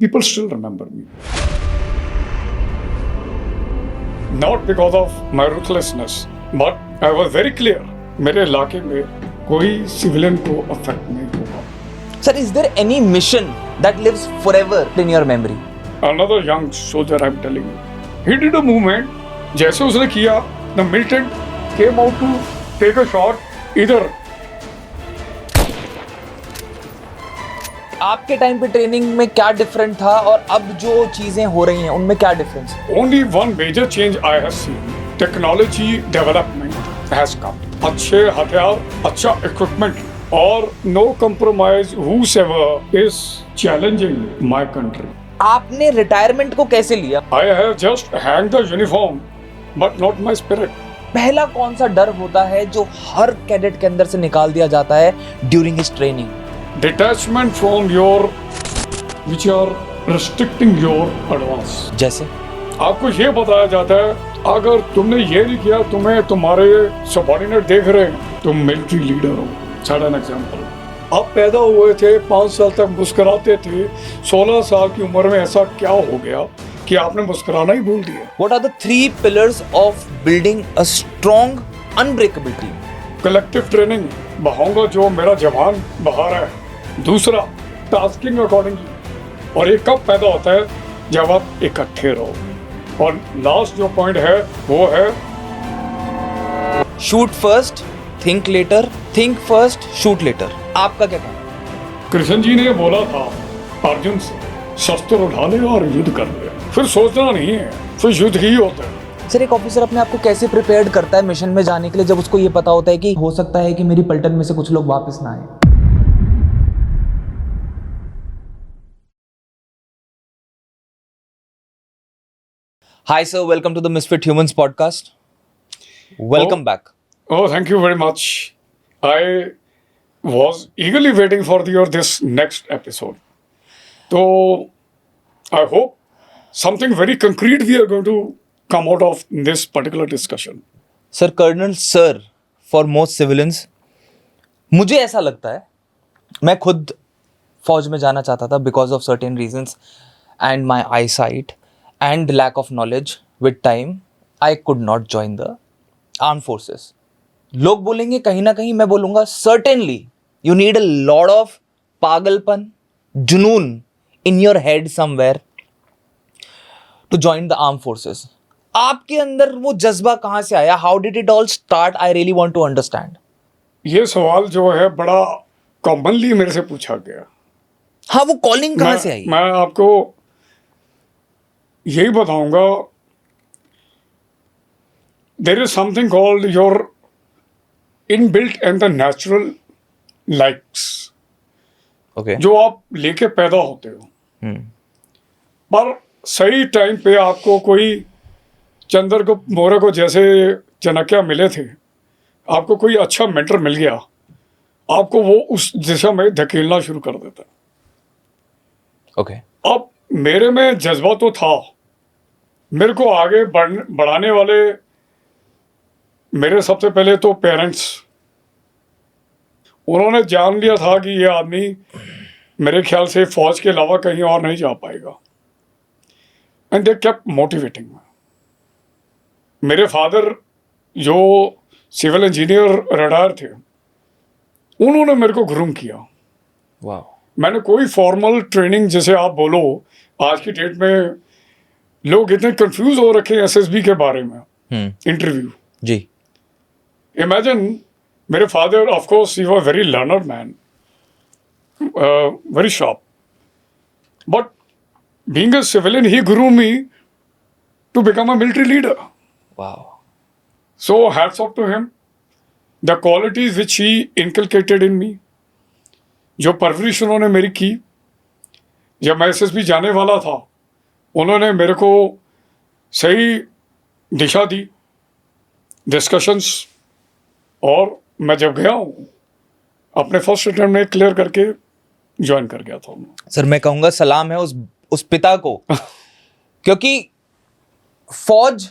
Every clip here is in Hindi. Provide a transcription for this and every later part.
people still remember me. Not because of my ruthlessness, but I was very clear. मेरे इलाके में कोई सिविलियन को अफेक्ट नहीं होगा. Sir, is there any mission that lives forever in your memory? Another young soldier, I'm telling you, he did a movement. जैसे उसने किया, the militant came out to take a shot. इधर आपके टाइम पे ट्रेनिंग में क्या डिफरेंट था और अब जो चीजें हो रही हैं उनमें क्या डिफरेंस है? Only one major change I have seen. Technology development has come. अच्छे हथियार, अच्छा equipment और no compromise whosoever is challenging my country. आपने रिटायरमेंट को कैसे लिया? I have just hanged the uniform, but not my spirit. पहला कौन सा डर होता है जो हर कैडेट के अंदर से निकाल दिया जाता है during his training? Detachment from your, which are restricting your advance. जैसे आपको ये बताया जाता है अगर तुमने ये नहीं किया तुम्हें तुम्हारे सबॉर्डिनेट देख रहे हैं, तुम मिलिट्री लीडर हो. सडन एग्जांपल, आप पैदा हुए थे 5 साल तक मुस्कुराते थे, 16 साल की उम्र में ऐसा क्या हो गया कि आपने मुस्कुराना ही भूल दिया? What are the 3 pillars of building a strong, unbreakable team? Collective training बहाऊंगा जो मेरा जवान बहा रहा है. दूसरा, टास्किंग अकॉर्डिंगली. और ये कब पैदा होता है? जब आप इकट्ठे रहो. और लास्ट जो पॉइंट है वो है shoot first, think later, think first, shoot later. आपका क्या कहना? कृष्ण जी ने बोला था अर्जुन से, शस्त्र उठा ले और युद्ध कर ले. फिर सोचना नहीं है, फिर युद्ध ही होता है. सर, एक ऑफिसर अपने आप को कैसे प्रिपेयर्ड करता है मिशन में जाने के लिए जब उसको ये पता होता है कि हो सकता है कि मेरी पलटन में से कुछ लोग वापस ना आए? Hi sir, welcome to the Misfit Humans podcast. Welcome back. Oh, thank you very much. I was eagerly waiting for this next episode. So I hope something very concrete we are going to come out of this particular discussion. Sir, Colonel Sir for most civilians. मुझे ऐसा लगता है, मैं खुद फौज में जाना चाहता था because of certain reasons and my eyesight and lack of knowledge. With time I could not join the armed forces. लोग बोलेंगे कहीं ना कहीं, मैं बोलूंगा certainly you need a lot of पागलपन, जुनून in your head somewhere to join the armed forces. आपके अंदर वो जज्बा कहाँ से आया? How did it all start? I really want to understand. ये सवाल जो है बड़ा कॉमनली मेरे से पूछा गया. हाँ, वो कॉलिंग कहाँ से आई? मैं आपको यही बताऊंगा. There is something called your inbuilt and the natural likes. Okay. जो आप लेके पैदा होते हो, पर सही टाइम पे आपको कोई चंद्रगुप्त मौर्य को जैसे चाणक्य मिले थे, आपको कोई अच्छा मेंटर मिल गया, आपको वो उस दिशा में धकेलना शुरू कर देता है. ओके. अब मेरे में जज्बा तो था, मेरे को आगे बढ़ाने वाले मेरे सबसे पहले तो पेरेंट्स. उन्होंने जान लिया था कि ये आदमी मेरे ख्याल से फौज के अलावा कहीं और नहीं जा पाएगा. And they kept motivating. मेरे फादर जो सिविल इंजीनियर रिटायर थे, उन्होंने मेरे को ग्रूम किया. वाह. मैंने कोई फॉर्मल ट्रेनिंग, जैसे आप बोलो आज की डेट में लोग इतने कंफ्यूज हो रखे हैं एसएसबी के बारे में. इंटरव्यू जी. इमेजिन, मेरे father of course he was very learned man, very sharp, but being a civilian he groom me to become a military leader. वाह. So hats off to him. The qualities which he inculcated in me, जो परवरिश उन्होंने मेरी की. जब मैं एसएसबी जाने वाला था, उन्होंने मेरे को सही दिशा दी, डिस्कशंस, और मैं जब गया हूँ अपने फर्स्ट अटेम्प्ट में क्लियर करके ज्वाइन कर गया था. सर, मैं कहूँगा सलाम है उस पिता को क्योंकि फौज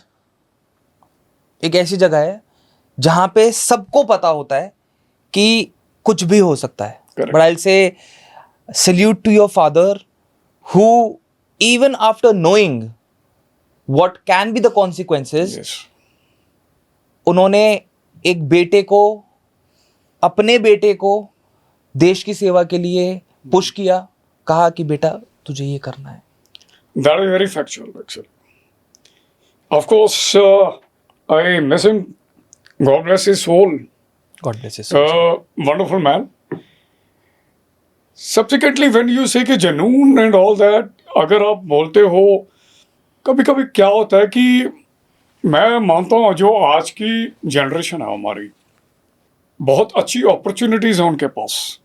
एक ऐसी जगह है जहाँ पे सबको पता होता है कि कुछ भी हो सकता है. Correct. But I'll say salute to your father who even after knowing what can be the consequences, Yes. उन्होंने एक बेटे को, अपने बेटे को देश की सेवा के लिए पुश किया, कहा कि बेटा तुझे ये करना है. That is very factual, actually. Of course, I miss him. God bless his soul. God bless his soul. Wonderful man. Subsequently, when you say कि जनून and all that, अगर आप बोलते हो, कभी कभी क्या होता है कि मैं मानता हूँ जो आज की जनरेशन है हमारी, बहुत अच्छी अपॉर्चुनिटीज हैं उनके पास,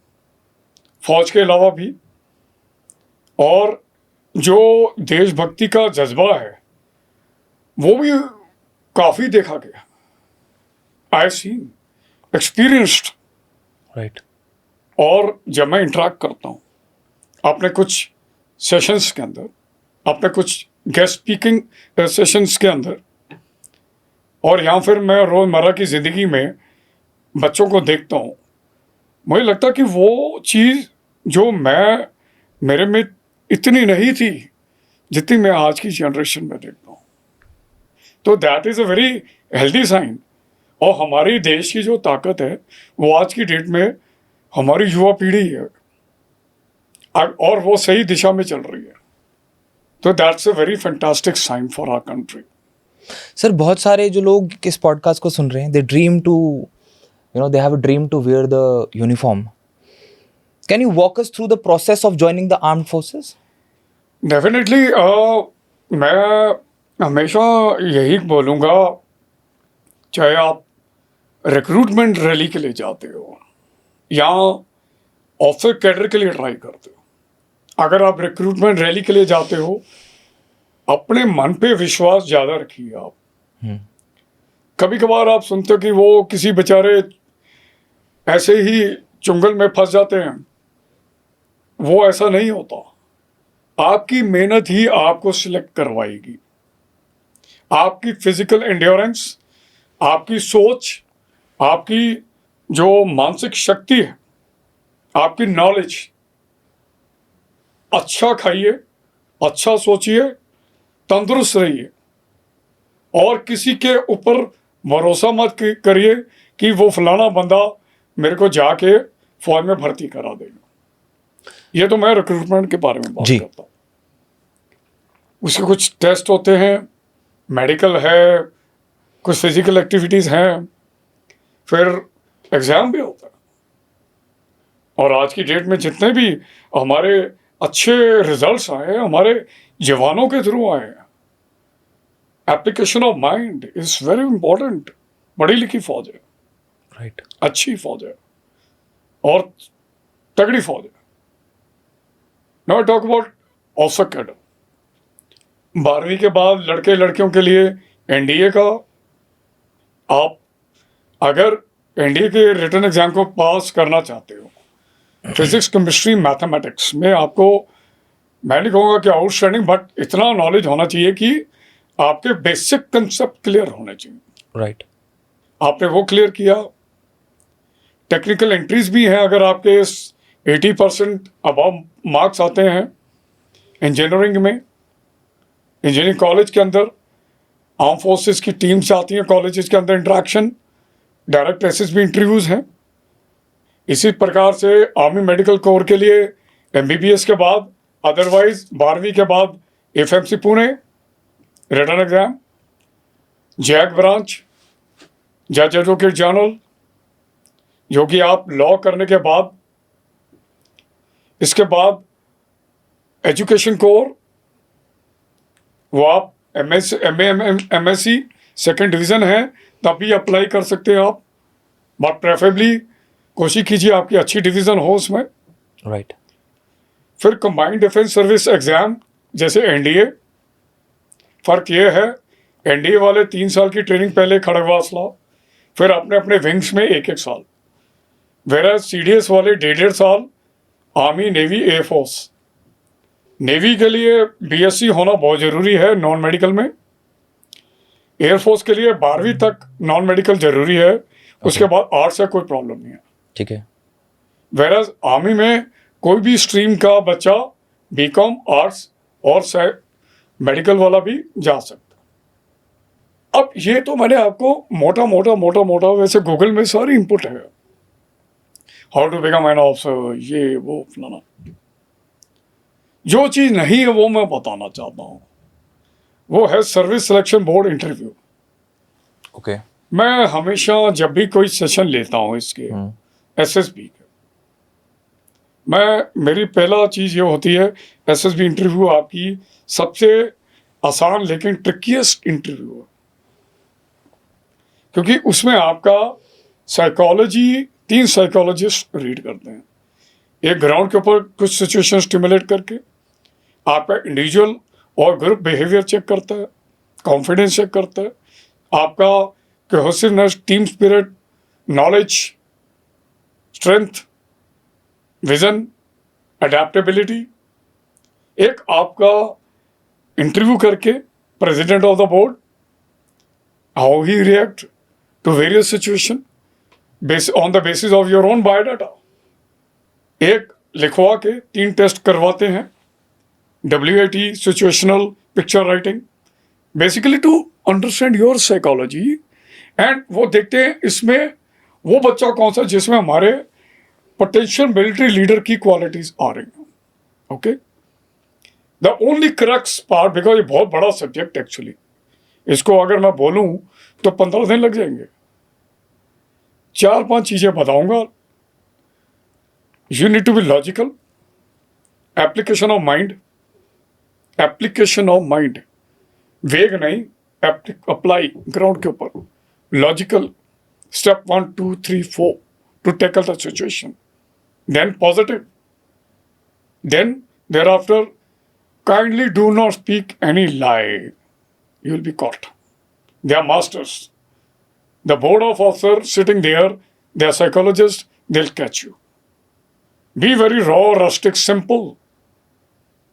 फौज के अलावा भी, और जो देशभक्ति का जज्बा है वो भी काफ़ी देखा गया. I seen, experienced. Right. और जब मैं इंटरेक्ट करता हूँ अपने कुछ सेशंस के अंदर, अपने कुछ गेस्ट स्पीकिंग सेशंस के अंदर, और या फिर मैं रोज़मर्रा की ज़िंदगी में बच्चों को देखता हूँ, मुझे लगता है कि वो चीज़ जो मेरे में इतनी नहीं थी जितनी मैं आज की जनरेशन में देखता हूँ. तो that is a very healthy sign. और हमारी देश की जो ताकत है वो आज की डेट में हमारी युवा पीढ़ी है, और वो सही दिशा में चल रही है. तो that's a very fantastic sign for our country. Sir, बहुत सारे जो लोग इस पॉडकास्ट को सुन रहे हैं, they dream to, they have a dream to wear the uniform. Can you walk us through the process of joining the armed forces? Definitely. मैं हमेशा यही बोलूँगा, चाहे आप रिक्रूटमेंट रैली के लिए जाते हो या ऑफिसर कैडर के लिए ट्राई करते हो, अगर आप रिक्रूटमेंट रैली के लिए जाते हो, अपने मन पे विश्वास ज़्यादा रखिए आप. कभी कभार आप सुनते हो कि वो किसी बेचारे ऐसे ही चुंगल में फंस जाते हैं. वो ऐसा नहीं होता. आपकी मेहनत ही आपको सिलेक्ट करवाएगी. आपकी फिजिकल एंड्योरेंस, आपकी सोच, आपकी जो मानसिक शक्ति है, आपकी नॉलेज. अच्छा खाइए, अच्छा सोचिए, तंदुरुस्त रहिए, और किसी के ऊपर भरोसा मत करिए कि वो फलाना बंदा मेरे को जाके फौज में भर्ती करा देगा. ये तो मैं रिक्रूटमेंट के बारे में बात करता हूँ. उसके कुछ टेस्ट होते हैं, मेडिकल है, कुछ फिजिकल एक्टिविटीज़ हैं, फिर एग्ज़ाम भी होता है. और आज की डेट में जितने भी हमारे अच्छे रिजल्ट्स आए हैं, हमारे जवानों के थ्रू आए हैं. Application of mind is very important. पढ़ी लिखी फौज है, राइट, अच्छी फौज है और तगड़ी फौज है. Now talk about officer cadre. 12वीं के बाद लड़के लड़कियों के लिए एनडीए का, आप अगर एनडीए के रिटन एग्जाम को पास करना चाहते हो, फिजिक्स, केमिस्ट्री, मैथमेटिक्स में आपको, मैं नहीं कहूँगा कि आउटस्टैंडिंग, बट इतना नॉलेज होना चाहिए कि आपके बेसिक कंसेप्ट क्लियर होने चाहिए. राइट. आपने वो क्लियर किया. टेक्निकल एंट्रीज भी हैं, अगर आपके 80% अबव मार्क्स आते हैं इंजीनियरिंग में, इंजीनियरिंग कॉलेज के अंदर आर्म फोर्सेस की टीम्स आती हैं कॉलेजेस के अंदर, इंटरेक्शन, डायरेक्ट एसएसबी इंटरव्यूज़ हैं. इसी प्रकार से आर्मी मेडिकल कोर के लिए एमबीबीएस के बाद, अदरवाइज 12वीं के बाद FMC Pune written exam, JAG branch, जज एडवोकेट जनरल, जो कि आप लॉ करने के बाद, इसके बाद एजुकेशन कोर, वो आप एमएससी सेकेंड डिवीज़न है तब भी अप्लाई कर सकते हैं आप, बट प्रेफरेबली कोशिश कीजिए आपकी अच्छी डिवीज़न हो उसमें. राइट. फिर कंबाइंड डिफेंस सर्विस एग्ज़ाम जैसे एनडीए. फ़र्क ये है, एनडीए वाले 3 साल की ट्रेनिंग पहले खड़गवास लाओ, फिर अपने अपने विंग्स में 1-1 साल, वेराज सीडीएस वाले 1.5 साल, आर्मी, नेवी, एयरफोर्स. नेवी के लिए बीएससी होना बहुत ज़रूरी है नॉन मेडिकल में. एयरफोर्स के लिए 12वीं तक नॉन मेडिकल ज़रूरी है, उसके बाद आर्ट्स से कोई प्रॉब्लम नहीं है. ठीक है. वेराज आर्मी में कोई भी स्ट्रीम का बच्चा बीकॉम, आर्ट्स और शायद मेडिकल वाला भी जा सकता। अब ये तो मैंने आपको मोटा मोटा वैसे गूगल में सारी इनपुट है, how to become an officer, ये वो फलाना। जो चीज़ नहीं है वो मैं बताना चाहता हूँ, वो है service selection board interview. Okay. मैं हमेशा जब भी कोई सेशन लेता हूँ इसके एसएसबी के, मेरी पहला चीज़ ये होती है, एसएसबी इंटरव्यू आपकी सबसे आसान लेकिन ट्रिकिएस्ट इंटरव्यू है, क्योंकि उसमें आपका साइकोलॉजी 3 साइकोलॉजिस्ट रीड करते हैं। एक ग्राउंड के ऊपर कुछ सिचुएशन स्टिमुलेट करके आपका इंडिविजुअल और ग्रुप बिहेवियर चेक करता है, कॉन्फिडेंस चेक करता है, आपका cohesiveness, team spirit, knowledge, strength, vision, adaptability. एक आपका इंटरव्यू करके president of the board, how he react to various situation on the basis of your own biodata. एक लिखवा के 3 टेस्ट करवाते हैं, WAT, situational, picture writing, basically to understand your psychology. And वो देखते हैं इसमें वो बच्चा कौन सा जिसमें हमारे पोटेंशियल मिलिट्री लीडर की क्वालिटीज आ रही हैं। Okay, the only crux part, because ये बहुत बड़ा सब्जेक्ट एक्चुअली, इसको अगर मैं बोलूं तो 15 दिन लग जाएंगे। 4-5 चीजें बताऊंगा। You need to be logical, application of mind, vague नहीं, अप्लाई ग्राउंड के ऊपर, logical, step 1 2 3 4 to tackle the situation, then positive, then thereafter kindly do not speak any lie, you will be caught. They are masters, the board of officer sitting there, they are psychologist, they will catch you. Be very raw, rustic, simple,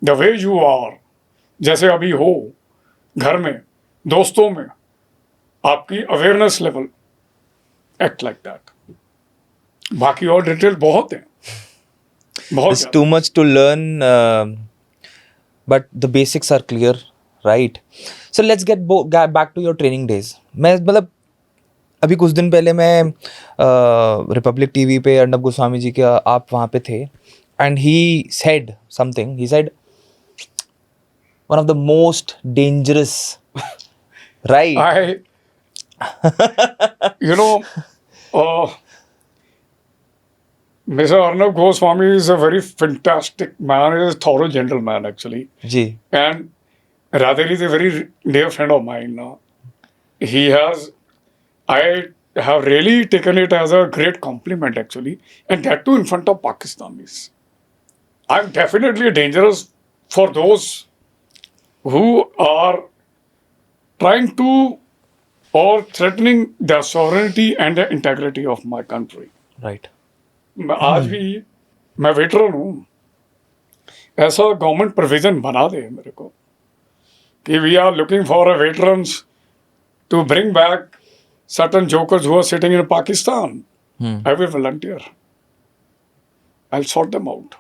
the way you are, जैसे अभी हो घर में, दोस्तों में, आपकी awareness level, act like that. बाकी और डिटेल बहुत है, बहुत There's too much to learn, but the basics are clear, right? So let's get back to your training days. मैं मतलब अभी कुछ दिन पहले मैं रिपब्लिक टीवी पे अर्नब गोस्वामी जी के आप वहाँ पे थे, and he said something. He said one of the most dangerous, right? you know, Mr. Arnab Goswami is a very fantastic man. He is a thorough gentleman, actually. Ji. And rather, he's a very dear friend of mine now. I have really taken it as a great compliment, actually. And that too in front of Pakistanis. I'm definitely dangerous for those who are trying to or threatening the sovereignty and the integrity of my country. Right. आज भी मैं वेटरन हूँ, ऐसा गवर्नमेंट प्रोविजन बना दे मेरे को कि we are looking for a veterans to bring back certain jokers who are sitting in Pakistan. I will volunteer. I'll sort them out.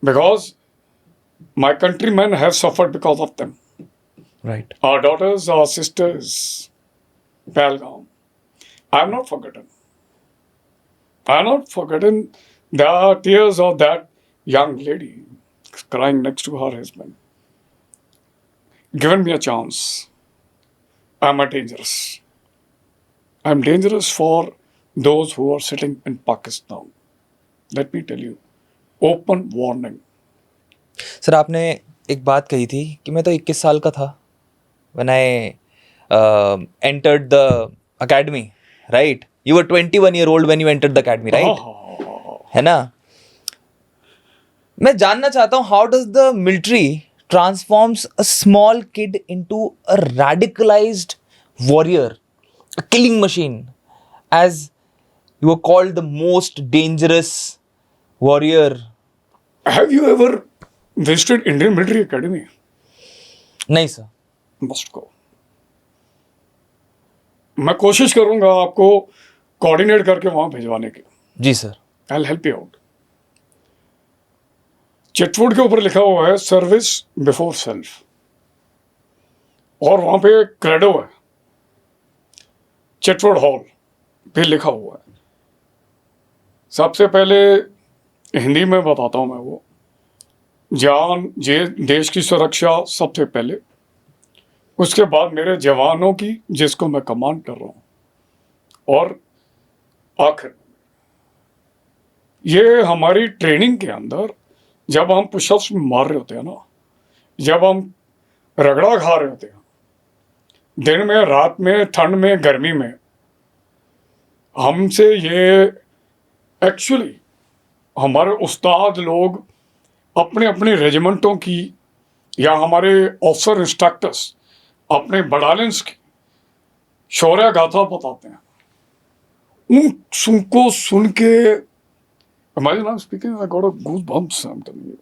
Because my countrymen have suffered because of them. Right. Our daughters, our sisters, Pahalgam. I have not forgotten. I have not forgotten the tears of that young lady crying next to her husband. Given me a chance, I'm a dangerous. I'm dangerous for those who are sitting in Pakistan. Let me tell you, open warning. Sir आपने एक बात कही थी कि मैं तो 21 साल का था when I entered the academy, right? You were 21-year-old when you entered the academy, right? है ना? मैं जानना चाहता हूँ how does the military transforms a small kid into a radicalized warrior, a killing machine, as you were called the most dangerous warrior. Have you ever visited Indian Military Academy? नहीं सर. Must go. मैं कोशिश करूंगा आपको कोऑर्डिनेट करके वहां भिजवाने की. जी sir. I'll help you out. Chitwood के ऊपर लिखा हुआ है सर्विस बिफोर सेल्फ, और वहां पे क्रेडो है, चिटवुड हॉल भी लिखा हुआ है। सबसे पहले हिंदी में बताता हूं मैं वो, जान जे देश की सुरक्षा सबसे पहले, उसके बाद मेरे जवानों की जिसको मैं कमांड कर रहा हूं, और आखिर ये हमारी ट्रेनिंग के अंदर जब हम पुशअप्स मार रहे होते हैं ना, जब हम रगड़ा खा रहे होते हैं दिन में, रात में, ठंड में, गर्मी में, हमसे ये एक्चुअली हमारे उस्ताद लोग अपने अपने रेजिमेंटों की या हमारे ऑफिसर इंस्ट्रक्टर्स अपने बटालियंस की शौर्य गाथा बताते हैं। उनको सुन के imagine I'm speaking, I got a goosebumps, I'm telling you.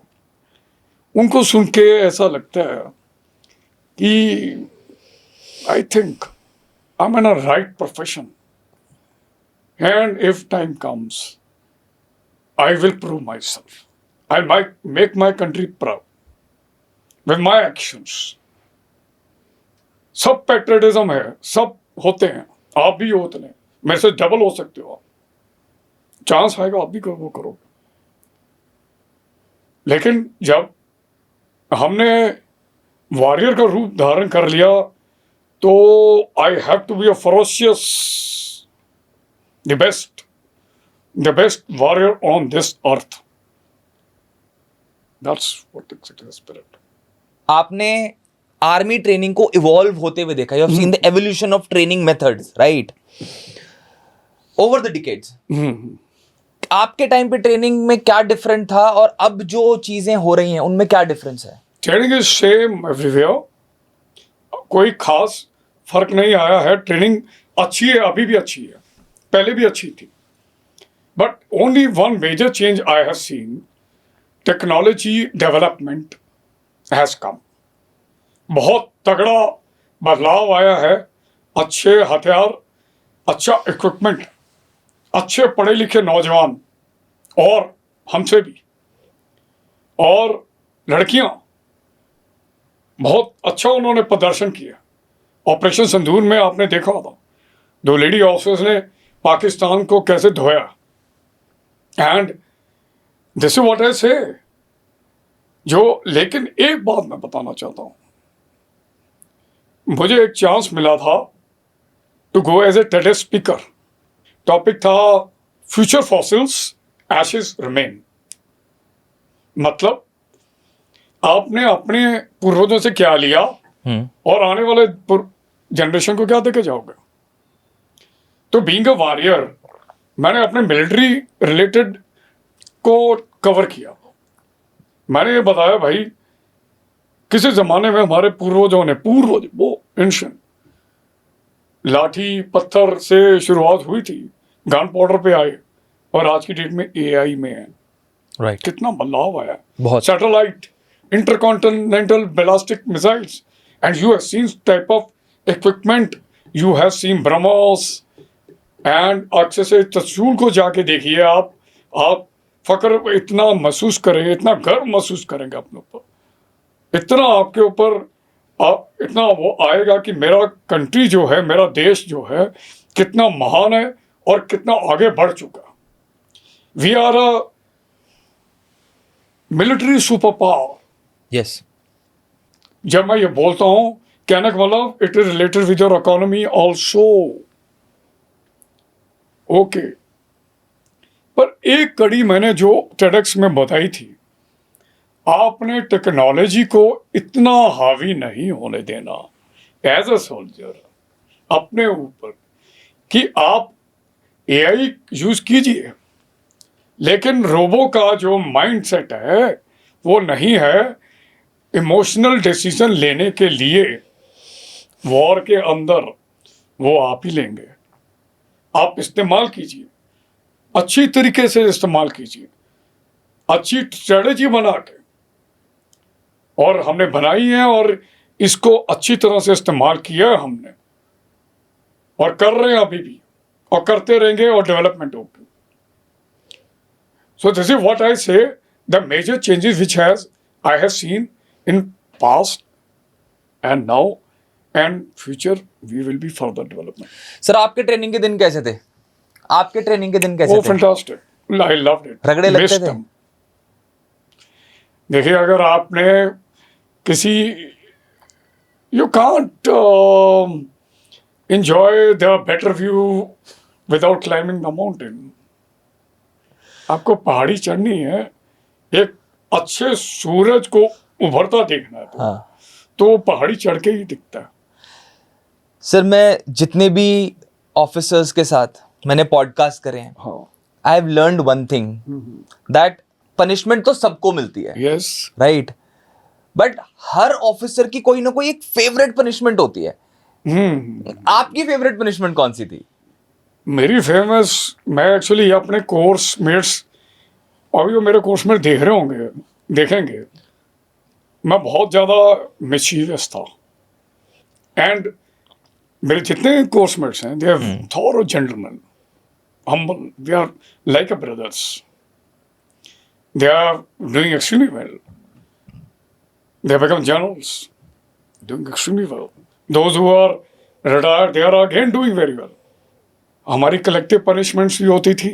उनको सुन के ऐसा लगता है कि I think I'm in a right profession, and if time comes, I will prove myself. I might make my country proud with my actions. सब पैट्रियटिज्म है, सब होते हैं, आप भी होते हैं, मेरे से डबल हो सकते हो आप, चांस आएगा आप भी वो करोगे। लेकिन जब हमने वॉरियर का रूप धारण कर लिया तो I have to be a ferocious, the best warrior on this earth. That's what actually the spirit. आपने आर्मी ट्रेनिंग को इवॉल्व होते हुए देखा, you have seen the evolution of training methods, right, over the decades. आपके टाइम पे ट्रेनिंग में क्या डिफरेंट था और अब जो चीजें हो रही हैं उनमें क्या डिफरेंस है? ट्रेनिंग इज सेम एवरीवेयर, कोई खास फर्क नहीं आया है। ट्रेनिंग अच्छी है, अभी भी अच्छी है, पहले भी अच्छी थी, but only one major change I have seen, technology development has come. बहुत तगड़ा बदलाव आया है, अच्छे हथियार, अच्छा इक्विपमेंट, अच्छे पढ़े लिखे नौजवान, और हमसे भी, और लड़कियां बहुत अच्छा उन्होंने प्रदर्शन किया। ऑपरेशन सिंदूर में आपने देखा था, 2 लेडी ऑफिसर्स ने पाकिस्तान को कैसे धोया, and this is what I से जो। लेकिन एक बात मैं बताना चाहता हूं, मुझे एक चांस मिला था to go as a TED speaker. Topic था फ्यूचर फॉसिल्स एशेस रिमेन, मतलब आपने अपने पूर्वजों से क्या लिया और आने वाले जनरेशन को क्या देके जाओगे। तो बीइंग अ वॉरियर मैंने अपने मिलिट्री रिलेटेड को कवर किया। मैंने ये बताया भाई, किसी जमाने में हमारे पूर्वजों ने, वो एंशिएंट, लाठी पत्थर से शुरुआत हुई थी, गन पाउडर पे आए, और आज की डेट में एआई में है, राइट, कितना बदलाव आया, बहुत। Satellite, intercontinental ballistic missiles, and you have seen type of equipment, you have seen BrahMos, and Akshay से त्रिशूल को जाके देखिए आप फक्र इतना महसूस करेंगे, इतना गर्व महसूस करेंगे अपने ऊपर, इतना आपके ऊपर इतना वो आएगा कि मेरा कंट्री जो है, मेरा देश जो है, कितना महान है और कितना आगे बढ़ चुका। We are a military super power. Yes, जब मैं ये बोलता हूं, कहने का मतलब it is related with your economy also, okay. पर एक कड़ी मैंने जो टेडेक्स में बताई थी, आपने टेक्नोलॉजी को इतना हावी नहीं होने देना एज अ सोल्जर अपने ऊपर कि आप एआई यूज कीजिए, लेकिन रोबो का जो माइंडसेट है वो नहीं है इमोशनल डिसीजन लेने के लिए। वॉर के अंदर वो आप ही लेंगे। आप इस्तेमाल कीजिए, अच्छी तरीके से इस्तेमाल कीजिए, अच्छी स्ट्रेटेजी बना के, और हमने बनाई है और इसको अच्छी तरह से इस्तेमाल किया है हमने, और कर रहे हैं अभी भी, और करते रहेंगे, और डेवलपमेंट होगी। So this is what I से, the major changes which I have seen in past and now and future, we will be further development. Sir आपके ट्रेनिंग के दिन कैसे थे? आपके ट्रेनिंग के दिन कैसे Oh, थे? fantastic! I loved it. रगड़े लगते Missed थे? them. देखिए, अगर आपने किसी you can't enjoy the better view without climbing the mountain. आपको पहाड़ी चढ़नी है, एक अच्छे सूरज को उभरता देखना है हाँ तो पहाड़ी चढ़ के ही दिखता है. सर, मैं जितने भी ऑफिसर्स के साथ मैंने पॉडकास्ट करे हैं, हाँ. I have learned one thing, that punishment तो सबको मिलती है, Yes. Right? But her officer की कोई ना कोई एक फेवरेट पनिशमेंट होती है. आपकी फेवरेट पनिशमेंट कौन सी थी? मेरी फेमस, मैं एक्चुअली अपने कोर्स मेट्स, अभी वो मेरे कोर्स में देख रहे होंगे, देखेंगे, मैं बहुत ज़्यादा मिशीवियस था. एंड मेरे जितने कोर्स मेट्स हैं, they are thorough gentleman, humble, they are like a brothers. They are doing extremely well. They have become generals, doing extremely well. Those who are retired, they are again doing very well. हमारी कलेक्टिव पनिशमेंट्स भी होती थी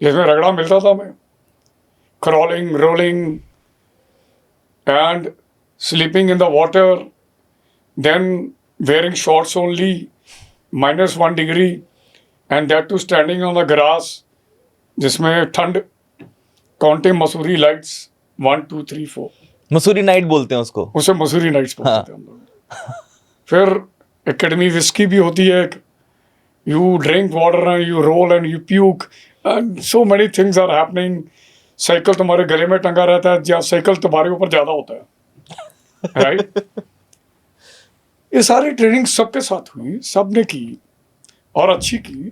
जिसमें रगड़ा मिलता था हमें, crawling, rolling and sleeping in the water, then wearing shorts only, -1 degree, and that too standing on the grass, जिसमें ठंड, counting Mussoorie lights 1 2 3 4, Mussoorie night बोलते हैं उसको. उसे मसूरी नाइट्स बोलते थे हम लोग. फिर एकेडमी विस्की भी होती है, you drink water and you roll and you puke and so many things are happening. Cycle तुम्हारे गले में टंगा रहता है, या साइकिल तुम्हारे ऊपर ज्यादा होता है, राइट? ये सारी ट्रेनिंग सबके साथ हुई, सबने की और अच्छी की,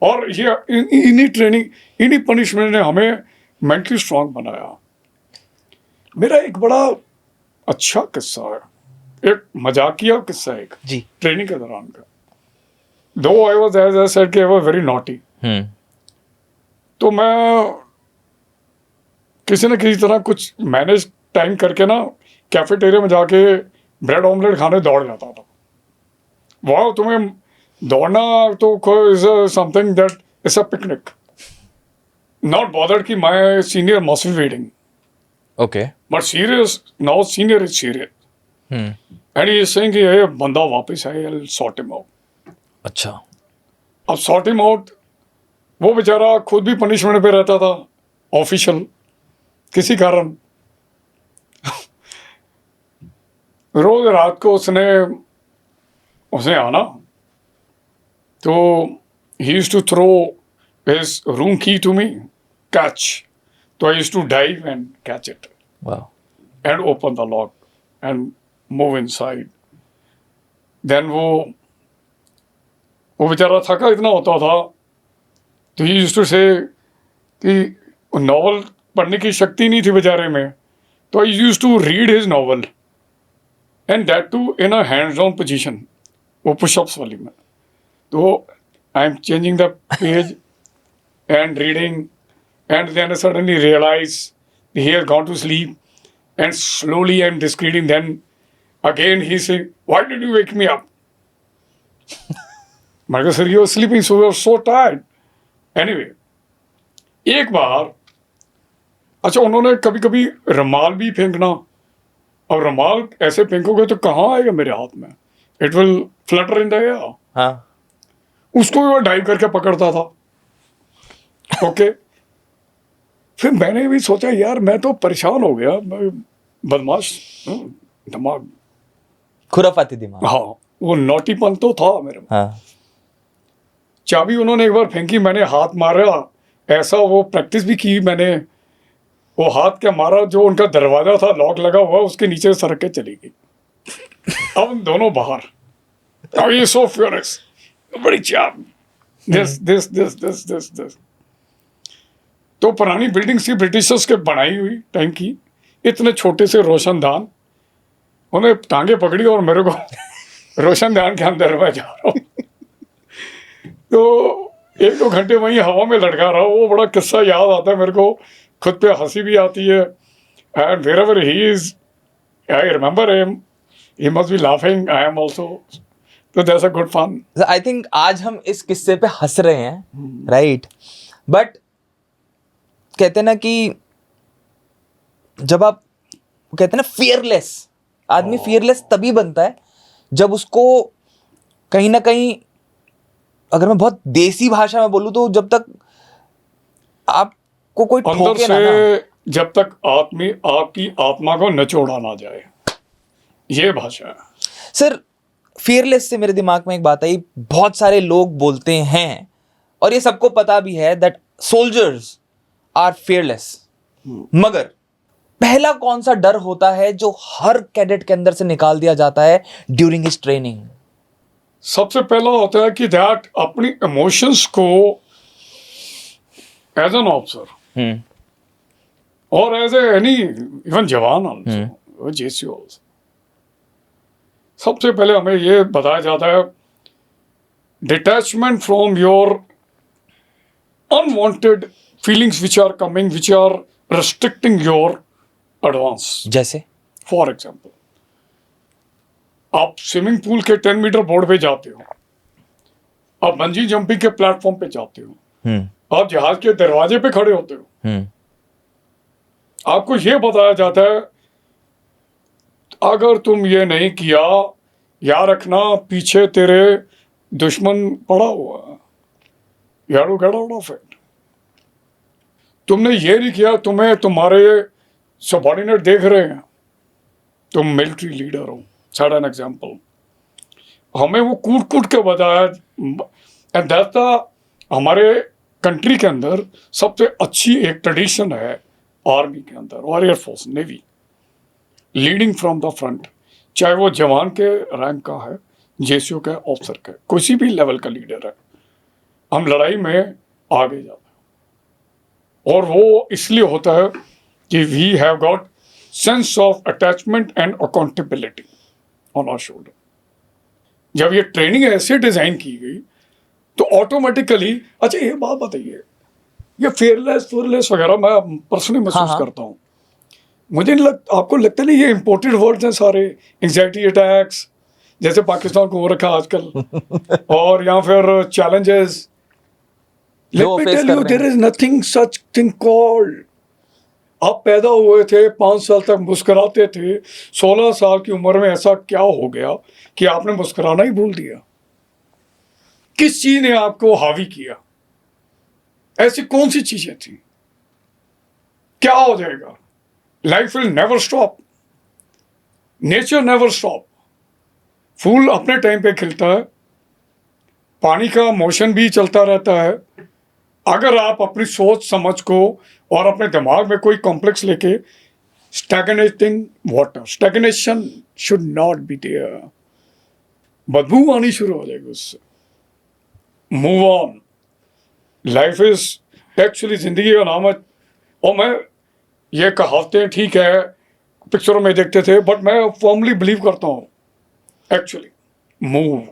और ये इन्हीं ट्रेनिंग, इन्हीं पनिशमेंट ने हमें मेंटली स्ट्रांग बनाया. मेरा एक बड़ा अच्छा किस्सा है, एक मजाकिया किस्सा है, एक जी. ट्रेनिंग के दौरान का. Though I was, as I said, I was very naughty. तो मैं किसी न किसी तरह कुछ मैनेज टाइम करके ना कैफेटेरिया में जाके ब्रेड ऑमलेट खाने दौड़ जाता था. वाह, तुम्हें दौड़ना तो something that is a picnic. Not bothered कि my senior must be waiting, okay. But serious, now senior is serious and he is saying कि ये बंदा वापस आए, I will sort him out. अच्छा. अब सॉर्ट हिम आउट, वो बेचारा खुद भी पनिशमेंट पे रहता था, ऑफिशियल किसी कारण. रोज रात को उसने आना, तो he used to throw his room key to me, catch. तो I used to dive and catch it वाह. and open the lock and move inside. Then वो बेचारा थका इतना होता था, तो ही यूज्ड टू से कि नॉवल पढ़ने की शक्ति नहीं थी बेचारे में, तो I used to read his novel and that too in a hands on position, वो पुशअप्स वाली में. तो I am changing the page and reading, and then I suddenly realize he has gone to sleep, and slowly I'm discreting. Then again he said, "Why did you wake me up?" I said, "Sir, you were sleeping, so you were so tired." Anyway, एक बार, अच्छा, उन्होंने कभी कभी रुमाल भी फेंकना, और रुमाल ऐसे फेंकोगे तो कहाँ आएगा मेरे हाथ में, it will Flutter in the air. हाँ. उसको भी वो डाइव करके पकड़ता था. ओके. फिर मैंने भी सोचा, यार मैं तो परेशान हो गया, मैं बदमाश दिमाग, खुराफाती दिमाग. हाँ, वो नोटीपन तो था मेरे में. हाँ. चाबी उन्होंने एक बार फेंकी, मैंने हाथ मारा, ऐसा वो प्रैक्टिस भी की मैंने, वो हाथ क्या मारा, जो उनका दरवाजा था लॉक लगा हुआ, उसके नीचे सरक के चली गई. अब हम दोनों बाहर, अब ये सो फ्यूरियस, बड़ी चाप, दिस. तो पुरानी बिल्डिंग सी, ब्रिटिशर्स के बनाई हुई टाइम की, इतने छोटे से रोशनदान, उन्हें टांगे पकड़ी और मेरे को रोशनदान के अंदर मैं जा रहा हूँ. तो 1-2 घंटे वहीं हवा में लटका रहा, वो बड़ा किस्सा याद आता है मेरे को. खुद पे हंसी भी आती है, and wherever he is, I remember him, he must be laughing, I am also, so that's a good fun. I think आज हम इस किस्से पे हंस रहे हैं, राइट? बट कहते हैं ना कि जब आप कहते हैं ना फियरलेस, आदमी फियरलेस तभी बनता है जब उसको कहीं ना कहीं, अगर मैं बहुत देसी भाषा में बोलूं तो जब तक आपको कोई अंदर ठोके से ना ना। जब तक आदमी आपकी आत्मा को नचोड़ा ना जाए, ये भाषा है। सर, फियरलेस से मेरे दिमाग में एक बात आई, बहुत सारे लोग बोलते हैं और ये सबको पता भी है दैट सोल्जर्स आर फियरलेस, मगर पहला कौन सा डर होता है जो हर कैडेट के अंदर से निकाल दिया जाता है ड्यूरिंग हिज ट्रेनिंग? सबसे पहला होता है कि दैट अपनी इमोशंस को एज एन ऑफिसर और एज एनी इवन जवान ऑल्सो, जेसी ऑल्सो, सबसे पहले हमें ये बताया जाता है detachment from your unwanted feelings which are coming, which are restricting your advance. जैसे फॉर एग्जाम्पल, आप स्विमिंग पूल के 10 मीटर बोर्ड पे जाते हो, आप बंजी जंपिंग के प्लेटफॉर्म पे जाते हो, आप जहाज के दरवाजे पे खड़े होते हो, आपको ये बताया जाता है अगर तुम ये नहीं किया, याद रखना पीछे तेरे दुश्मन पड़ा हुआ है, you have to get out of it. तुमने ये नहीं किया, तुम्हें तुम्हारे सबॉर्डिनेट देख रहे हैं, तुम मिलिट्री लीडर हो, सेट एन एग्जाम्पल। हमें वो कूट कूट के बताया, एंड दैट्स द हमारे कंट्री के अंदर सबसे अच्छी एक ट्रेडिशन है आर्मी के अंदर और air force navy, leading from the front, चाहे वो जवान के रैंक का है, जेसीओ का, ऑफिसर का, किसी भी लेवल का लीडर है, हम लड़ाई में आगे जाते हैं। और वो इसलिए होता है कि we have got sense of attachment and accountability on our shoulder. जब ये ट्रेनिंग ऐसे डिजाइन की गई तो ऑटोमेटिकली, अच्छा ये बात बताइए, ये फेयरलेस वगैरह मैं पर्सनली महसूस करता हूँ, मुझे नहीं आपको लगता नहीं ये इंपोर्टेड वर्ड्स हैं सारे, एंजाइटी अटैक्स जैसे पाकिस्तान को हो रखा आजकल, और या फिर challenges. Let me tell you, there is nothing such thing called. आप पैदा हुए थे, 5 साल तक मुस्कुराते थे, 16 साल की उम्र में ऐसा क्या हो गया कि आपने मुस्कुराना ही भूल दिया? किस चीज ने आपको हावी किया? ऐसी कौन सी चीजें थी? क्या हो जाएगा? Life will never stop, nature never stop. फूल अपने टाइम पे खिलता है, पानी का मोशन भी चलता रहता है। अगर आप अपनी सोच समझ को और अपने दिमाग में कोई कॉम्प्लेक्स लेके, stagnating water, stagnation should not be there, बदबू आनी शुरू हो जाएगी उससे। Move on, life is actually जिंदगी का नाम है। और मैं ये कहावतें ठीक है पिक्चरों में देखते थे, बट मैं फॉर्मली बिलीव करता हूँ एक्चुअली, मूव,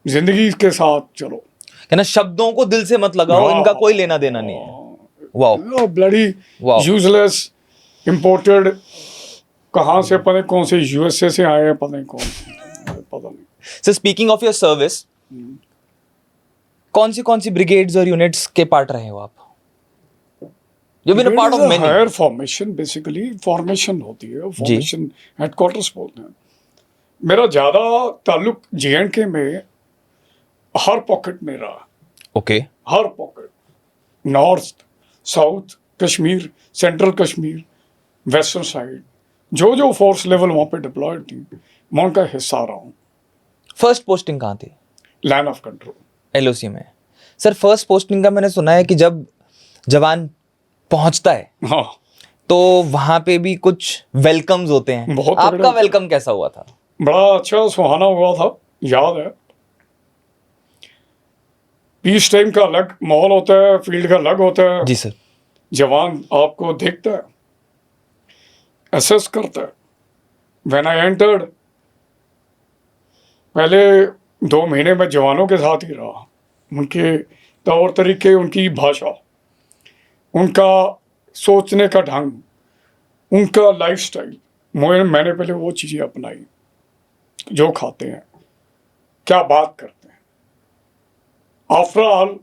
जिंदगी के साथ चलो। कहना शब्दों को दिल से मत लगाओ, इनका कोई लेना देना नहीं है। वाओ, ब्लडी यूजलेस, इंपोर्टेड, कहाँ से पता नहीं कौन से यूएसए से आए हैं, पता नहीं कौन, पता नहीं। Sir, speaking of your service, कौन सी ब्रिगेड्स और यूनिट्स के पार्ट रहे हो आप? You've been a part of many. Higher formation, basically formation होती है, फॉर्मेशन हेडक्वार्टर्स बोलते हैं। मेरा ज्यादा ताल्लुक JNK में हर पॉकेट में रहा। ओके। हर pocket, north, south Kashmir, central Kashmir, western side, जो फोर्स लेवल वहाँ पे डिप्लॉयड थी, मैं उनका हिस्सा रहा हूँ। फर्स्ट पोस्टिंग कहाँ थी? लैंड ऑफ कंट्रोल, LOC में। सर, फर्स्ट पोस्टिंग का मैंने सुना है कि जब जवान पहुंचता है, हाँ, तो वहां पे भी कुछ वेलकम्स होते हैं। बहुत आपका वेलकम कैसा हुआ था? बड़ा अच्छा सुहाना हुआ था, याद है। पीस टाइम का अलग माहौल होता है, फील्ड का अलग होता है। जी सर। जवान आपको देखता है, असेस करता है। व्हेन आई एंटर्ड, पहले 2 महीने में जवानों के साथ ही रहा, उनके तौर तरीके, उनकी भाषा, उनका सोचने का ढंग, उनका लाइफस्टाइल, मैंने पहले वो चीज़ें अपनाई। जो खाते हैं, क्या बात करते हैं, after all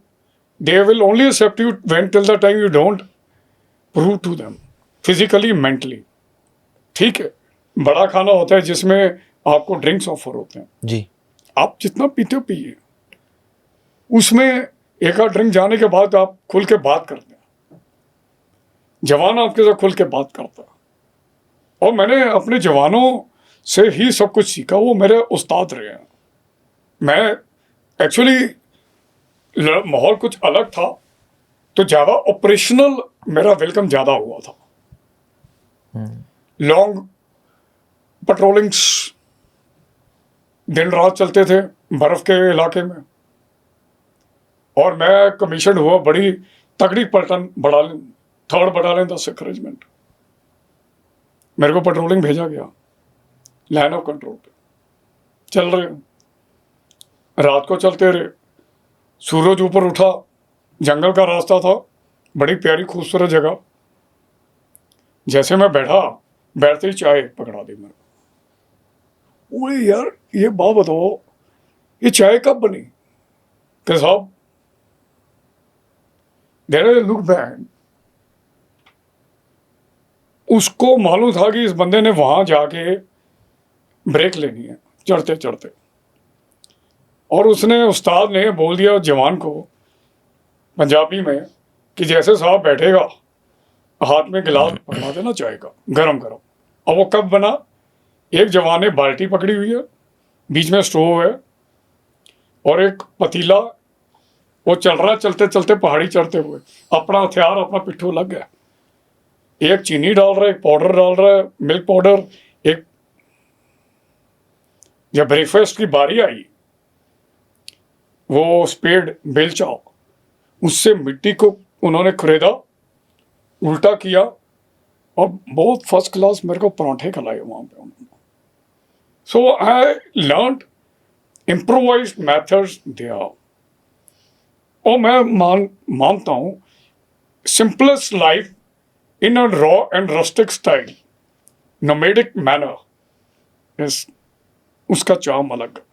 they will only accept you when till the time you don't prove to them physically mentally. ठीक है, बड़ा खाना होता है जिसमें आपको ड्रिंक्स ऑफर होते हैं, जी। आप जितना पीते हो पिए, उसमें एक आध ड्रिंक जाने के बाद आप खुल के बात करते हैं, जवान आपके साथ खुल के बात करता है। और मैंने अपने जवानों से ही सब कुछ सीखा, वो मेरे उस्ताद रहे हैं। मैं एक्चुअली माहौल कुछ अलग था, तो ज़्यादा ऑपरेशनल मेरा वेलकम ज़्यादा हुआ था। लॉन्ग पेट्रोलिंग्स दिन रात चलते थे बर्फ के इलाके में, और मैं कमीशन हुआ बड़ी तगड़ी पलटन बटालियन, 3rd बटालियन था सिख रेजिमेंट। मेरे को पेट्रोलिंग भेजा गया, लाइन ऑफ कंट्रोल पे चल रहे, रात को चलते रहे, सूरज ऊपर उठा, जंगल का रास्ता था, बड़ी प्यारी खूबसूरत जगह। जैसे मैं बैठते ही चाय पकड़ा दी मेरे को। बोले यार ये बात बताओ, ये चाय कब बनी? कि साहब देयर इज लुक बैक। उसको मालूम था कि इस बंदे ने वहां जाके ब्रेक लेनी है चढ़ते चढ़ते, और उसने उस्ताद ने बोल दिया जवान को पंजाबी में कि जैसे साहब बैठेगा हाथ में गिलास पकड़ा देना चाय का गरम गरम। और वो कब बना? एक जवान ने बाल्टी पकड़ी हुई है, बीच में स्टोव है और एक पतीला, वो चल रहा है, चलते चलते पहाड़ी चढ़ते हुए अपना हथियार अपना पिट्ठू लग गया। एक चीनी डाल रहा है, एक पाउडर डाल रहा है, मिल्क पाउडर। एक जब ब्रेकफास्ट की बारी आई, वो स्पेड बेलचा, उससे मिट्टी को उन्होंने खरीदा, उल्टा किया, और बहुत फर्स्ट क्लास मेरे को परांठे खिलाए वहाँ पे उन्होंने। So I learn improvised methods there. और मैं मानता हूँ simplest life in a raw and rustic style, nomadic manner is, उसका चार्म अलग है।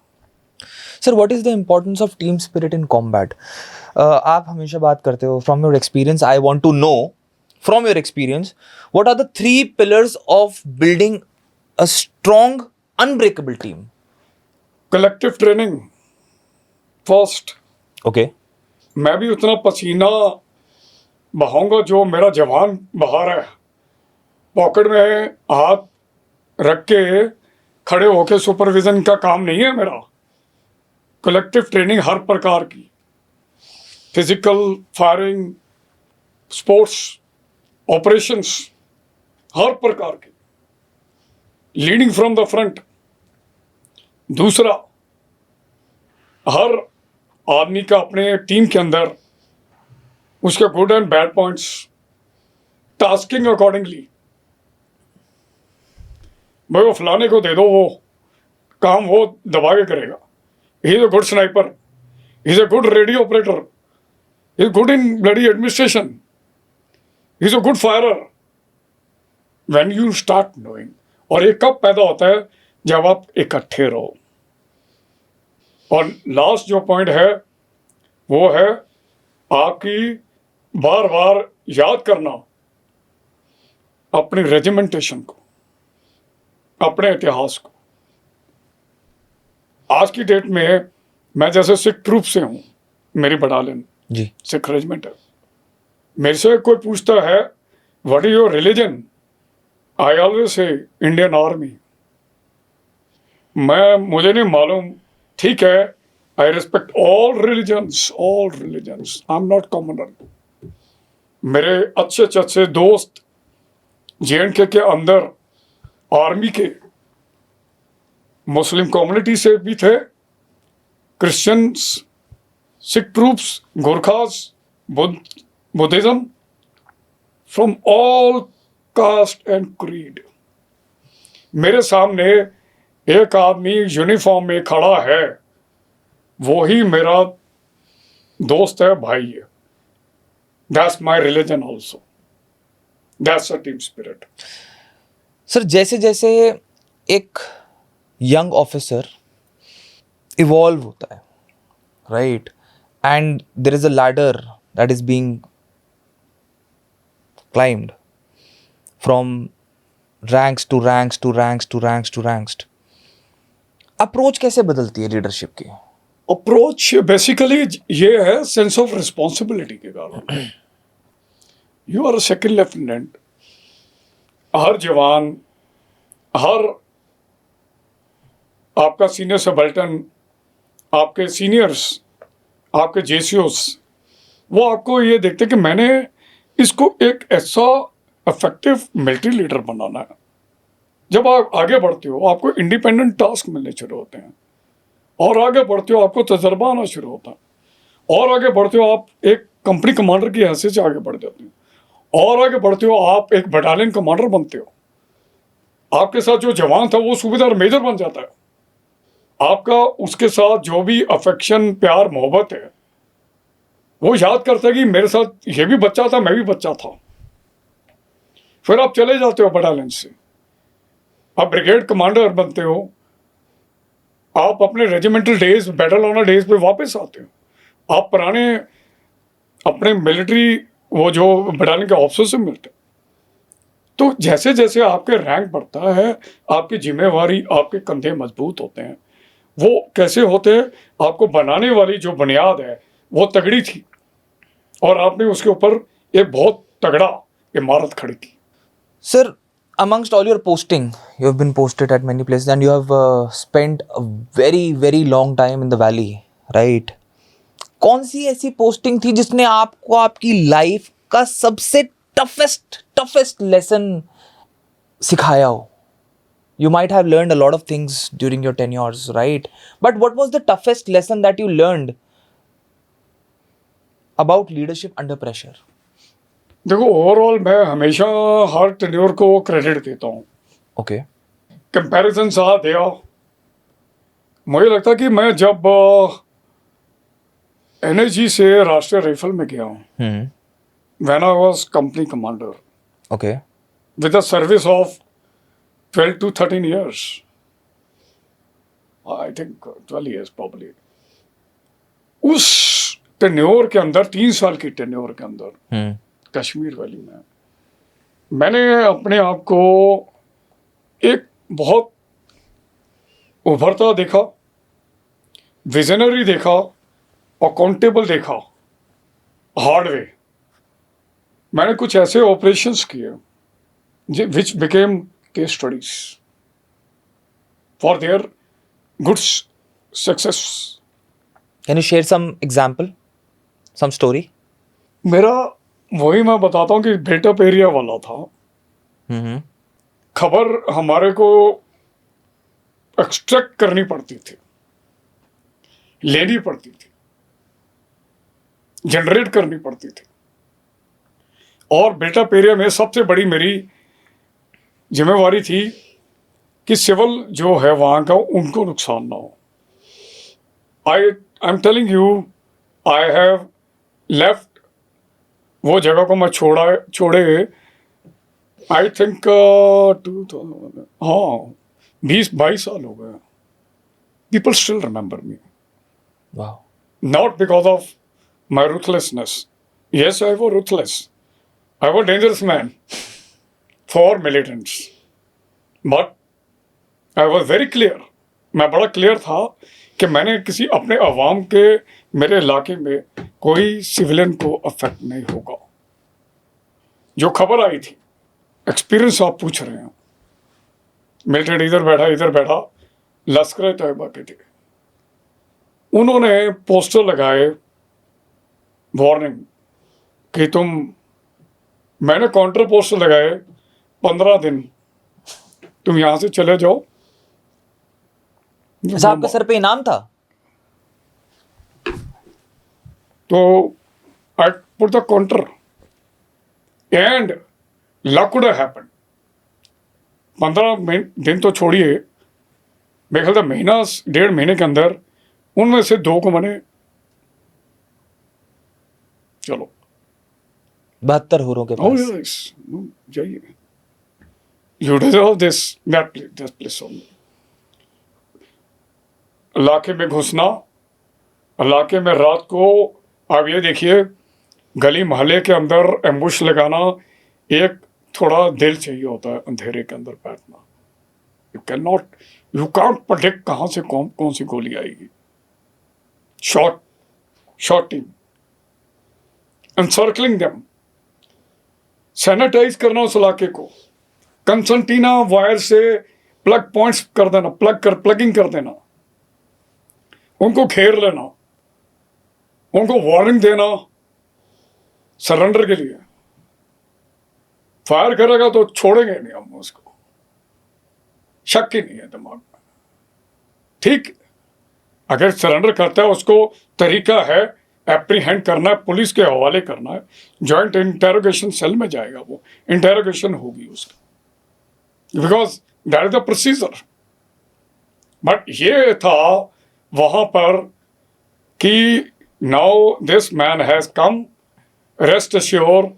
Sir, what is the importance of team spirit in combat? आप हमेशा बात करते हो, from your experience I want to know, from your experience, what are the 3 pillars of building a strong unbreakable team? Collective training first. Okay. मैं भी उतना पसीना बहाऊंगा जो मेरा जवान बहा रहा है, पॉकेट में हाथ रख के खड़े होके सुपरविजन का काम नहीं है मेरा। कलेक्टिव ट्रेनिंग हर प्रकार की, फिजिकल, फायरिंग, स्पोर्ट्स, ऑपरेशंस, हर प्रकार की, लीडिंग फ्रॉम द फ्रंट। दूसरा, हर आदमी का अपने टीम के अंदर उसके good and bad points, tasking accordingly. भाई वो फलाने को दे दो, वो काम वो दबा के करेगा। He is a good sniper, he is a good radio operator, he is good in bloody administration, he is a good firer. When you start knowing, और ये कब पैदा होता है? जब आप इकट्ठे रहो। और लास्ट जो पॉइंट है वो है आपकी बार बार याद करना अपनी रेजिमेंटेशन को, अपने इतिहास को। आज की डेट में मैं जैसे सिख ट्रूप से हूँ, मेरी बटालियन जी। सिख रेजिमेंट है। मेरे से कोई पूछता है what is your religion, I always say Indian army. मुझे नहीं मालूम, ठीक है, I respect all religions, I am not commoner. मेरे अच्छे दोस्त JNK के अंदर आर्मी के मुस्लिम कम्युनिटी से भी थे, Christians, Sikh troops, Gorkhas, Buddhism, from all cast and creed. मेरे सामने एक आदमी यूनिफॉर्म में खड़ा है, वो ही मेरा दोस्त है, भाई है। That's my religion also. That's a team spirit. Sir जैसे जैसे एक यंग ऑफिसर इवॉल्व होता है, right, and there is a ladder that is being climbed from ranks to ranks to ranks to ranks to ranks, approach कैसे बदलती है लीडरशिप की? अप्रोच बेसिकली ये है सेंस ऑफ रिस्पॉन्सिबिलिटी के कारण. You are a second lieutenant. हर जवान, हर आपका सीनियर सबल्टन, आपके सीनियर्स, आपके जेसीओस, वो आपको ये देखते कि मैंने इसको एक ऐसा इफेक्टिव मिलिट्री लीडर बनाना है. जब आप आगे बढ़ते हो आपको इंडिपेंडेंट टास्क मिलने शुरू होते हैं, और आगे बढ़ते हो आपको तजर्बा आना शुरू होता है, और आगे बढ़ते हो आप एक कंपनी कमांडर की हैसियत से आगे बढ़ जाते हो, और आगे बढ़ते हो आप एक बटालियन कमांडर बनते हो. आपके साथ जो जवान था वो सूबेदार मेजर बन जाता है. आपका उसके साथ जो भी अफेक्शन, प्यार, मोहब्बत है, वो याद करता है कि मेरे साथ ये भी बच्चा था, मैं भी बच्चा था. फिर आप चले जाते हो बटालियन से, आप ब्रिगेड कमांडर बनते हो, आप अपने regimental days, battle honour days पे वापस आते हो, आप पुराने अपने मिलिट्री वो जो बटालियन के ऑफिसर से मिलते हो. तो जैसे जैसे आपके रैंक बढ़ता है, आपकी जिम्मेवारी, आपके कंधे मजबूत होते हैं. वो कैसे होते हैं? आपको बनाने वाली जो बुनियाद है वो तगड़ी थी, और आपने उसके ऊपर एक बहुत तगड़ा इमारत खड़ी की. Sir, amongst all your posting, you have been posted at many places and you have spent a very, very long time in the valley, right? कौन सी ऐसी पोस्टिंग थी जिसने आपको आपकी लाइफ का सबसे टफेस्ट लेसन सिखाया हो? You might have learned a lot of things during your tenures, right? But what was the toughest lesson that you learned about leadership under pressure? देखो, ओवरऑल मैं हमेशा हर टेन्योर को क्रेडिट देता हूँ. Okay. कंपैरिजन आ दिया, मुझे लगता कि मैं जब एनएसजी से राष्ट्रीय राइफल में गया हूँ, when I was company commander Okay. with a service of 12 to 13 years. I think 12 years probably. उस टेन्योर के अंदर, 3 साल की टेन्योर के अंदर कश्मीर वैली में मैंने अपने आप को एक बहुत उभरता देखा, विजनरी देखा, अकाउंटेबल देखा, हार्ड वे. मैंने कुछ ऐसे ऑपरेशंस किए which became case studies for their good success. Can you share some example, some story? मेरा वही मैं बताता हूँ कि बिल्टअप एरिया वाला था. खबर हमारे को एक्सट्रैक्ट करनी पड़ती थी, लेनी पड़ती थी, जनरेट करनी पड़ती थी. और बिल्टअप एरिया में सबसे बड़ी मेरी जिम्मेवारी थी कि सिविल जो है वहाँ का, उनको नुकसान ना हो. आई am telling you, I have left वो जगह को मैं छोड़े आई थिंक 20-22 साल हो गए. People still remember me. Wow. Not because of my ruthlessness. Yes, I was ruthless. I was a dangerous man for militants. But I was very clear. मैं बड़ा क्लियर था कि मैंने किसी अपने अवाम के, मेरे इलाके में कोई सिविलियन को अफेक्ट नहीं होगा. जो खबर आई थी, एक्सपीरियंस आप पूछ रहे हैं, मिलिटेंट इधर बैठा लश्कर तैयबा के थे, उन्होंने पोस्टर लगाए वार्निंग कि मैंने काउंटर पोस्टर लगाए 15 दिन तुम यहां से चले जाओ. अच्छा, आपके सर पे इनाम था? तो I put the counter and luck would happen. 15 दिन तो छोड़िए, मेरे ख्याल से महीना 1.5 महीने के अंदर उनमें से 2 को मैंने चलो 72 हुरों के Oh पास। yes, no, जाइए. You deserve this. That place only. इलाके में घुसना, इलाके में रात को, आप ये देखिए, गली मोहल्ले के अंदर एम्बुश लगाना, एक थोड़ा दिल चाहिए होता है अंधेरे के अंदर बैठना. यू कांट प्रेडिक्ट कहाँ से कौन सी गोली आएगी. शॉटिंग, एनसर्कलिंग देम, सैनिटाइज करना उस इलाके को, कंसंटीना वायर से प्लग पॉइंट्स कर देना, प्लगिंग कर देना, उनको घेर लेना, उनको वार्निंग देना सरेंडर के लिए. फायर करेगा तो छोड़ेंगे नहीं हम उसको, शक ही नहीं है दिमाग में. ठीक, अगर सरेंडर करता है उसको तरीका है एप्रीहेंड करना है, पुलिस के हवाले करना है, जॉइंट इंटेरोगेशन सेल में जाएगा, वो इंटेरोगेशन होगी उसकी, because that is the procedure. But ये था वहां पर कि now this man has come, rest assure,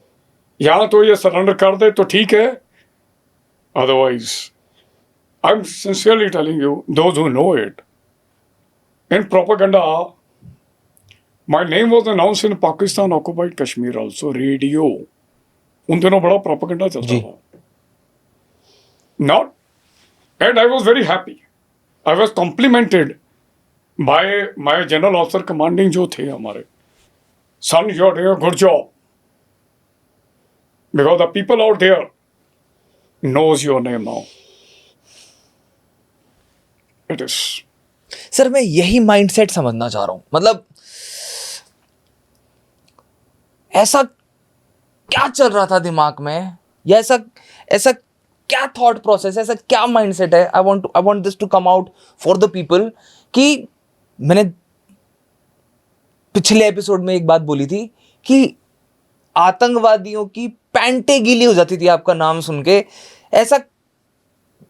यहां तो ये सरेंडर कर दे तो ठीक है, otherwise I am sincerely telling you, those who know it, in propaganda my name was announce in Pakistan occupied Kashmir also, radio, उन दिनों बड़ा प्रोपेगेंडा चलता था. Not, and I was very happy, I was complimented bye my general officer commanding जो थे हमारे, son you are doing a good job, because the people out there knows your name now. It is. Sir मैं यही माइंडसेट समझना चाह रहा हूं, मतलब ऐसा क्या चल रहा था दिमाग में, या ऐसा ऐसा क्या थॉट प्रोसेस, ऐसा क्या माइंडसेट है. I want this to come out for the people कि मैंने पिछले एपिसोड में एक बात बोली थी कि आतंकवादियों की पैंटें गीली हो जाती थी आपका नाम सुन के. ऐसा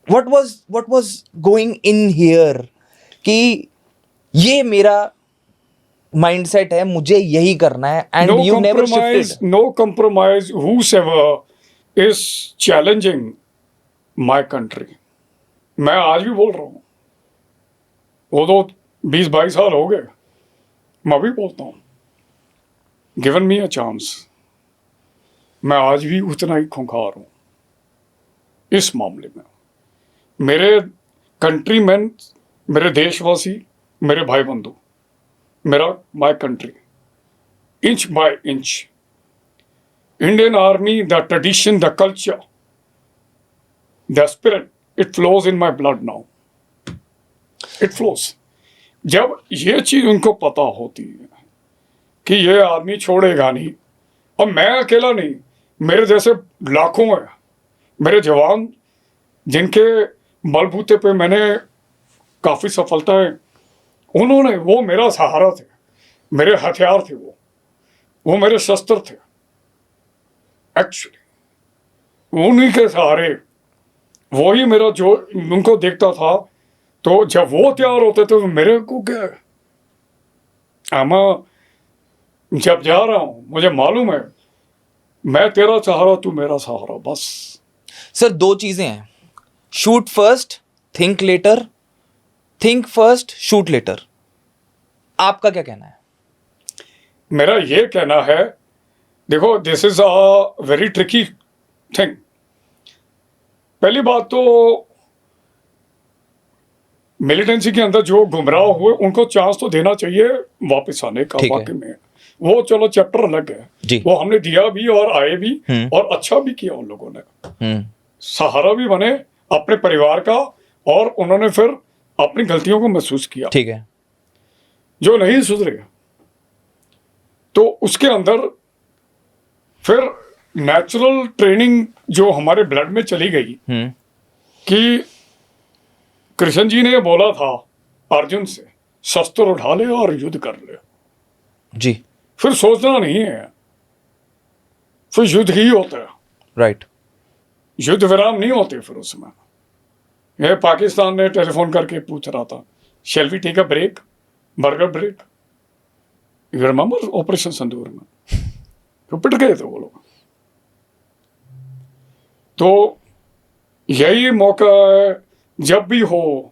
what was going in here कि ये मेरा माइंडसेट है, मुझे यही करना है, and you never shifted. No compromise. Whosoever is challenging my country, मैं आज भी बोल रहा हूँ, वो तो 20-22 साल हो गए, मैं भी बोलता हूँ, गिवन मी अ चांस, मैं आज भी उतना ही खूंखार हूँ इस मामले में. मेरे कंट्रीमैन, मेरे देशवासी, मेरे भाई बंधु, मेरा my country, inch by inch, Indian army, the tradition, the culture, the spirit, it flows in my blood now, it flows. जब ये चीज उनको पता होती है कि ये आदमी छोड़ेगा नहीं, और मैं अकेला नहीं, मेरे जैसे लाखों हैं मेरे जवान जिनके बलबूते पे मैंने काफ़ी सफलताएं, उन्होंने, वो मेरा सहारा थे, मेरे हथियार थे, वो मेरे शस्त्र थे. एक्चुअली उन्हीं के सहारे, वही मेरा, जो उनको देखता था, तो जब वो तैयार होते थे तो मेरे को क्या है, जब जा रहा हूं मुझे मालूम है मैं तेरा सहारा, तू मेरा सहारा, बस. सर दो चीजें हैं, shoot first think later, think first shoot later. आपका क्या कहना है? मेरा ये कहना है, देखो, this is a very tricky thing. पहली बात तो मिलिटेंसी के अंदर जो गुमराह हुए उनको चांस तो देना चाहिए वापस आने का. वाकई में वो चलो चैप्टर अलग है, वो हमने दिया भी और आए भी, और अच्छा भी किया उन लोगों ने, सहारा भी बने अपने परिवार का, और उन्होंने फिर अपनी गलतियों को महसूस किया. ठीक है. जो नहीं सुधरे तो उसके अंदर फिर नेचुरल ट्रेनिंग जो हमारे ब्लड में चली गई कि कृष्ण जी ने बोला था अर्जुन से, शस्त्र उठा ले और युद्ध कर ले जी. फिर सोचना नहीं है, फिर युद्ध ही होता है. राइट. युद्ध विराम नहीं होते फिर उसमें. यह पाकिस्तान ने टेलीफोन करके पूछ रहा था, shall we take a break, burger break. You remember operation Sindoor में तो पिट गए थे वो लोग. तो यही मौका है, जब भी हो,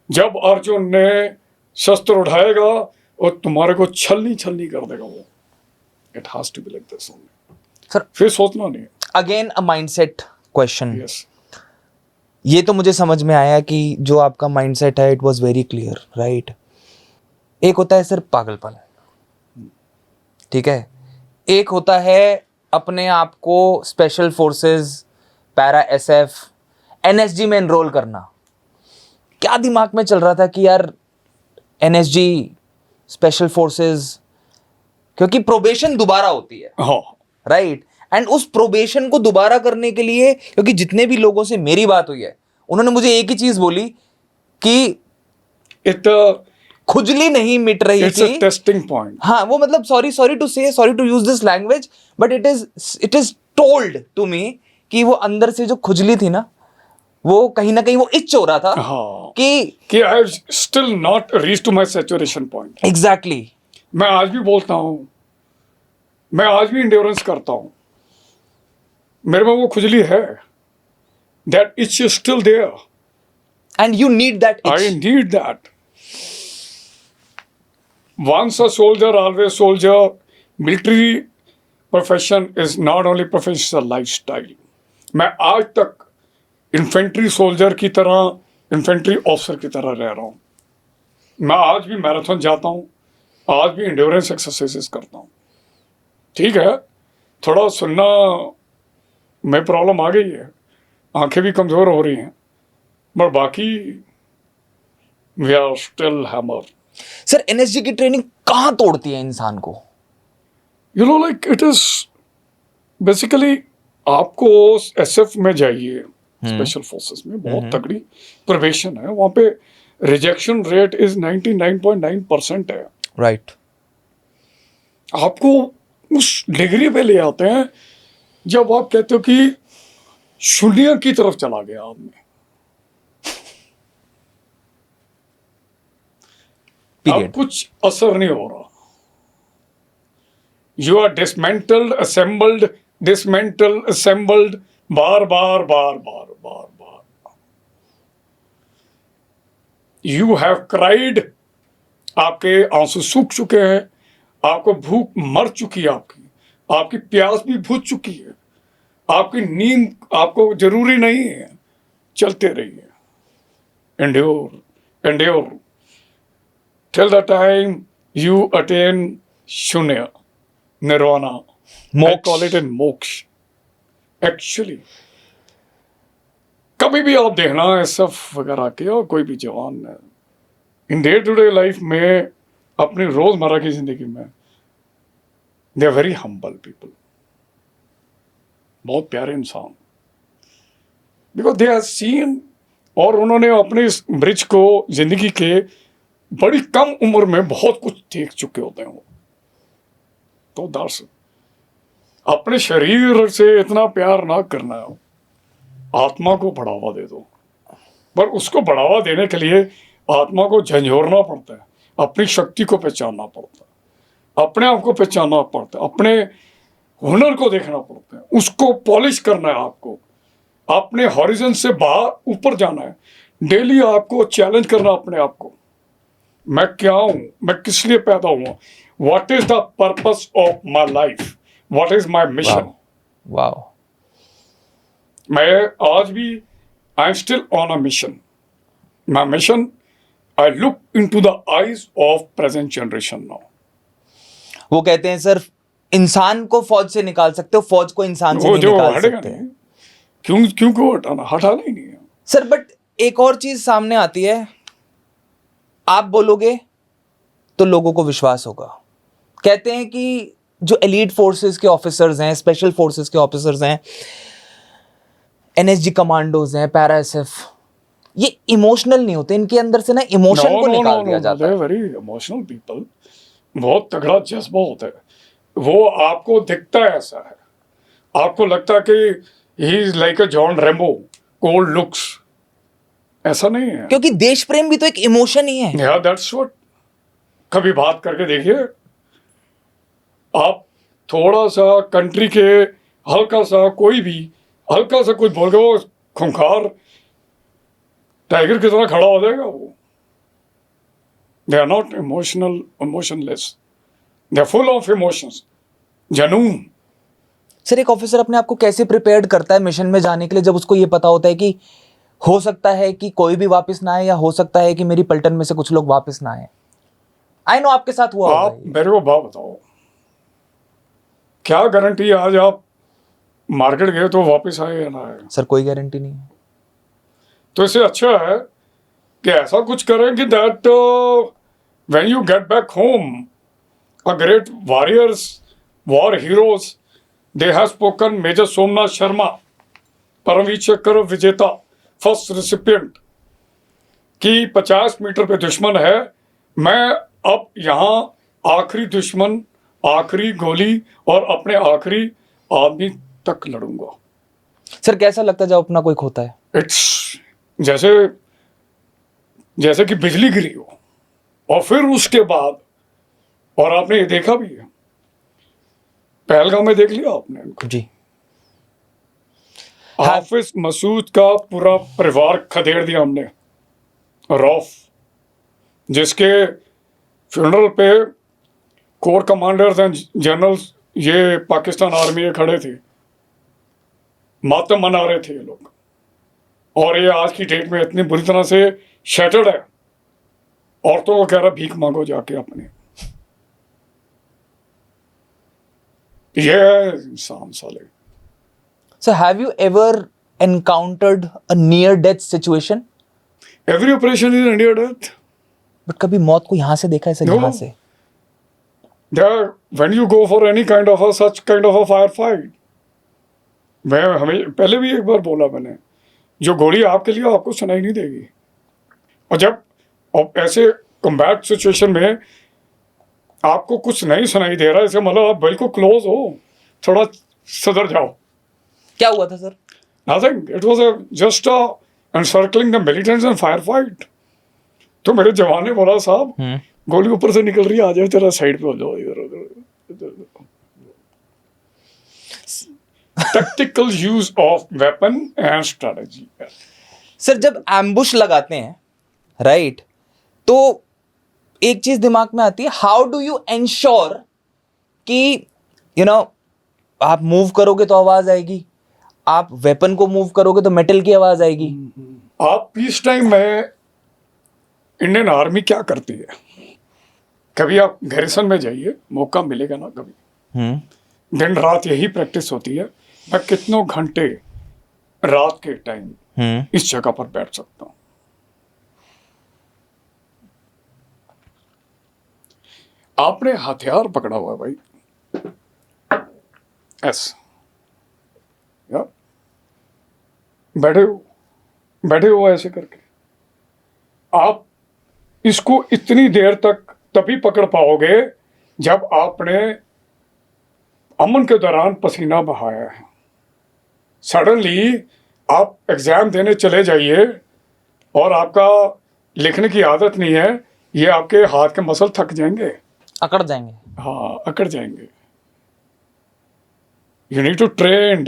जब अर्जुन ने शस्त्र उठाएगा और तुम्हारे को छलनी छलनी कर देगा वो. It has to be like this only. Sir फिर सोचना नहीं. Again a mindset question. Yes. ये तो मुझे समझ में आया कि जो आपका माइंडसेट है it was very clear, right. एक होता है सर पागलपन, ठीक है. एक होता है अपने आप को special forces, para SF, NSG में एनरोल करना. क्या दिमाग में चल रहा था कि यार एनएसजी, स्पेशल फोर्सेस, क्योंकि प्रोबेशन दोबारा होती है, हाँ. राइट. एंड उस प्रोबेशन को दोबारा करने के लिए, क्योंकि जितने भी लोगों से मेरी बात हुई है उन्होंने मुझे एक ही चीज बोली कि इट खुजली नहीं मिट रही इट्स अ थी. Testing point. हाँ, वो मतलब sorry to use this language, but it is told to me कि वो अंदर से जो खुजली थी ना, वो कहीं ना कहीं वो इच हो रहा था हाँ. कि I have still not reach to my saturation point. Exactly. मैं आज भी बोलता हूँ, मैं आज भी इंड्योरेंस करता हूँ, मेरे में वो खुजली है. That it's still there. And you need that I itch. need that. Once a soldier, always soldier. Military profession is not only profession, it's a lifestyle. मैं आज तक इन्फेंट्री सोल्जर की तरह, इन्फेंट्री ऑफिसर की तरह रह रहा हूँ. मैं आज भी मैराथन जाता हूँ, आज भी इंड्योरेंस एक्सरसाइजेस करता हूँ. ठीक है, थोड़ा सुनना में प्रॉब्लम आ गई है, आंखें भी कमज़ोर हो रही हैं, बट बाकी we are still hammer. Sir NSG की ट्रेनिंग कहाँ तोड़ती है इंसान को? You know like it is basically, आपको एसएफ में जाइए, स्पेशल फोर्सेस में बहुत तगड़ी प्रोबेशन है. वहाँ पे रिजेक्शन रेट इज 99.9% है. राइट. आपको उस डिग्री पे ले आते हैं जब आप कहते हो कि शून्य की तरफ चला गया आदमी. अब पीरियड. कुछ असर नहीं हो रहा. यू आर डिसमेंटल्ड, असेंबल्ड, बार बार बार बार बार बार. यू हैव क्राइड, आपके आंसू सूख चुके हैं, आपको भूख मर चुकी है, आपकी प्यास भी बुझ चुकी है, आपकी नींद आपको जरूरी नहीं है. चलते रहिए. Endure till the time you attain shunya, nirvana. I मोक्ष. call it in moksha. Actually, कभी भी आप देखना एसएफ वगैरह के और कोई भी जवान in day to day life में, अपनी रोजमर्रा की जिंदगी में, they are very humble people. बहुत प्यारे इंसान, बिकॉज दे आर सीन, और उन्होंने अपने इस ब्रिज को जिंदगी के बड़ी कम उम्र में बहुत कुछ देख चुके होते हैं वो. तो दर्श, अपने शरीर से इतना प्यार ना करना है, आत्मा को बढ़ावा दे दो. पर उसको बढ़ावा देने के लिए आत्मा को झंझोरना पड़ता है, अपनी शक्ति को पहचानना पड़ता है, अपने आप को पहचानना पड़ता है, अपने हुनर को देखना पड़ता है, उसको पॉलिश करना है. आपको अपने हॉरिजन से बाहर ऊपर जाना है. डेली आपको चैलेंज करना अपने आप को, मैं क्या हूं, मैं किस लिए पैदा हुआ, what is the purpose of my life, what is my mission. Wow. मैं आज भी, I am still on a mission. My mission, I look into the eyes of present generation now. वो कहते हैं सर, इंसान को फौज से निकाल सकते हो, फौज को इंसान से वो नहीं जो निकाल हटेगा सकते. नहीं, क्यों हटाना ही नहीं है. सर बट एक और चीज सामने आती है, आप बोलोगे तो लोगों को विश्वास होगा. कहते हैं कि जो एलीट फोर्सेस के ऑफिसर्स हैं, स्पेशल फोर्सेस के ऑफिसर्स हैं, एनएसजी कमांडोज हैं, पैरा एसएफ, ये इमोशनल नहीं होते, इनके अंदर से ना इमोशन को निकाल दिया जाता है. Very emotional people. बहुत तगड़ा जज्बा होता है. वो आपको दिखता है ऐसा है, आपको लगता है कि he is like a John rainbow, cold looks. ऐसा नहीं है, क्योंकि देश प्रेम भी तो एक इमोशन ही है. या दैट्स व्हाट. कभी बात करके देखिए आप, थोड़ा सा कंट्री के हल्का सा कोई भी हल्का सा कुछ बोल के वो खूंखार टाइगर की तरह खड़ा हो जाएगा वो. They are not emotionless, they are full of emotions, जनून. सर एक ऑफिसर अपने आप को कैसे प्रिपेयर्ड करता है मिशन में जाने के लिए जब उसको ये पता होता है कि हो सकता है कि कोई भी वापस ना आए या हो सकता है कि मेरी पलटन में से कुछ लोग वापस ना आए? आई नो आपके साथ हुआ होगा आप ये। मेरे को बात बताओ, क्या गारंटी आज आप मार्केट गए तो वापस आए या ना आए? सर कोई गारंटी नहीं है। तो इससे अच्छा है कि ऐसा कुछ करें कि that when you get back home a great warriors, war heroes, they have spoken. Major Somnath Sharma, Paramvir Chakra विजेता, फर्स्ट रिसिपिएंट, कि 50 मीटर पे दुश्मन है, मैं अब यहाँ आखिरी दुश्मन, आखिरी गोली और अपने आखिरी आदमी तक लड़ूंगा. सर कैसा लगता है जब अपना कोई खोता है? इट्स जैसे जैसे कि बिजली गिरी हो. और फिर उसके बाद, और आपने ये देखा भी है, पहलगाम में देख लिया आपने इनको. जी हाफिज मसूद का पूरा परिवार खदेड़ दिया हमने. रौफ, जिसके फ्यूनरल पे कोर कमांडर्स एंड जनरल्स ये पाकिस्तान आर्मी के खड़े थे, मातम मना रहे थे ये लोग. और ये आज की डेट में इतनी बुरी तरह से शैटर्ड है, औरतों को कह रहा भीख मांगो जाके अपने. ये है इंसान साले. Sir have you ever encountered a near death situation? Every operation is near death. But कभी मौत को यहां से देखा है सर? No. यहां से when you go for any kind of a such kind of a firefight, मैं हमें पहले भी एक बार बोला मैंने, जो गोली आपके लिए आपको सुनाई नहीं देगी. और जब ऐसे कम्बैट सिचुएशन में आपको कुछ नहीं सुनाई दे रहा, इसे मतलब आप बिल्कुल क्लोज हो, थोड़ा सदर जाओ. क्या हुआ था sir? Nothing. It was just encircling the militants and firefight. तो मेरे जवान ने बोला साहब गोली ऊपर से निकल रही है, आ जाओ जरा साइड पे हो जाओ, इधर उधर. Tactical use of weapon and strategy. Sir जब एम्बुश लगाते हैं राइट, तो एक चीज दिमाग में आती है, हाउ डू यू एंश्योर कि आप मूव करोगे तो आवाज आएगी, आप वेपन को मूव करोगे तो मेटल की आवाज आएगी. आप पीस टाइम में इंडियन आर्मी क्या करती है, कभी आप गैरिसन में जाइए, मौका मिलेगा ना कभी, दिन रात यही प्रैक्टिस होती है. मैं कितनों घंटे रात के टाइम इस जगह पर बैठ सकता हूं. आपने हथियार पकड़ा हुआ है भाई, ऐसा या बैठे हो ऐसे करके, आप इसको इतनी देर तक तभी पकड़ पाओगे जब आपने अमन के दौरान पसीना बहाया है. सडनली आप एग्जाम देने चले जाइए और आपका लिखने की आदत नहीं है, ये आपके हाथ के मसल थक जाएंगे, अकड़ जाएंगे. हाँ अकड़ जाएंगे. You need to train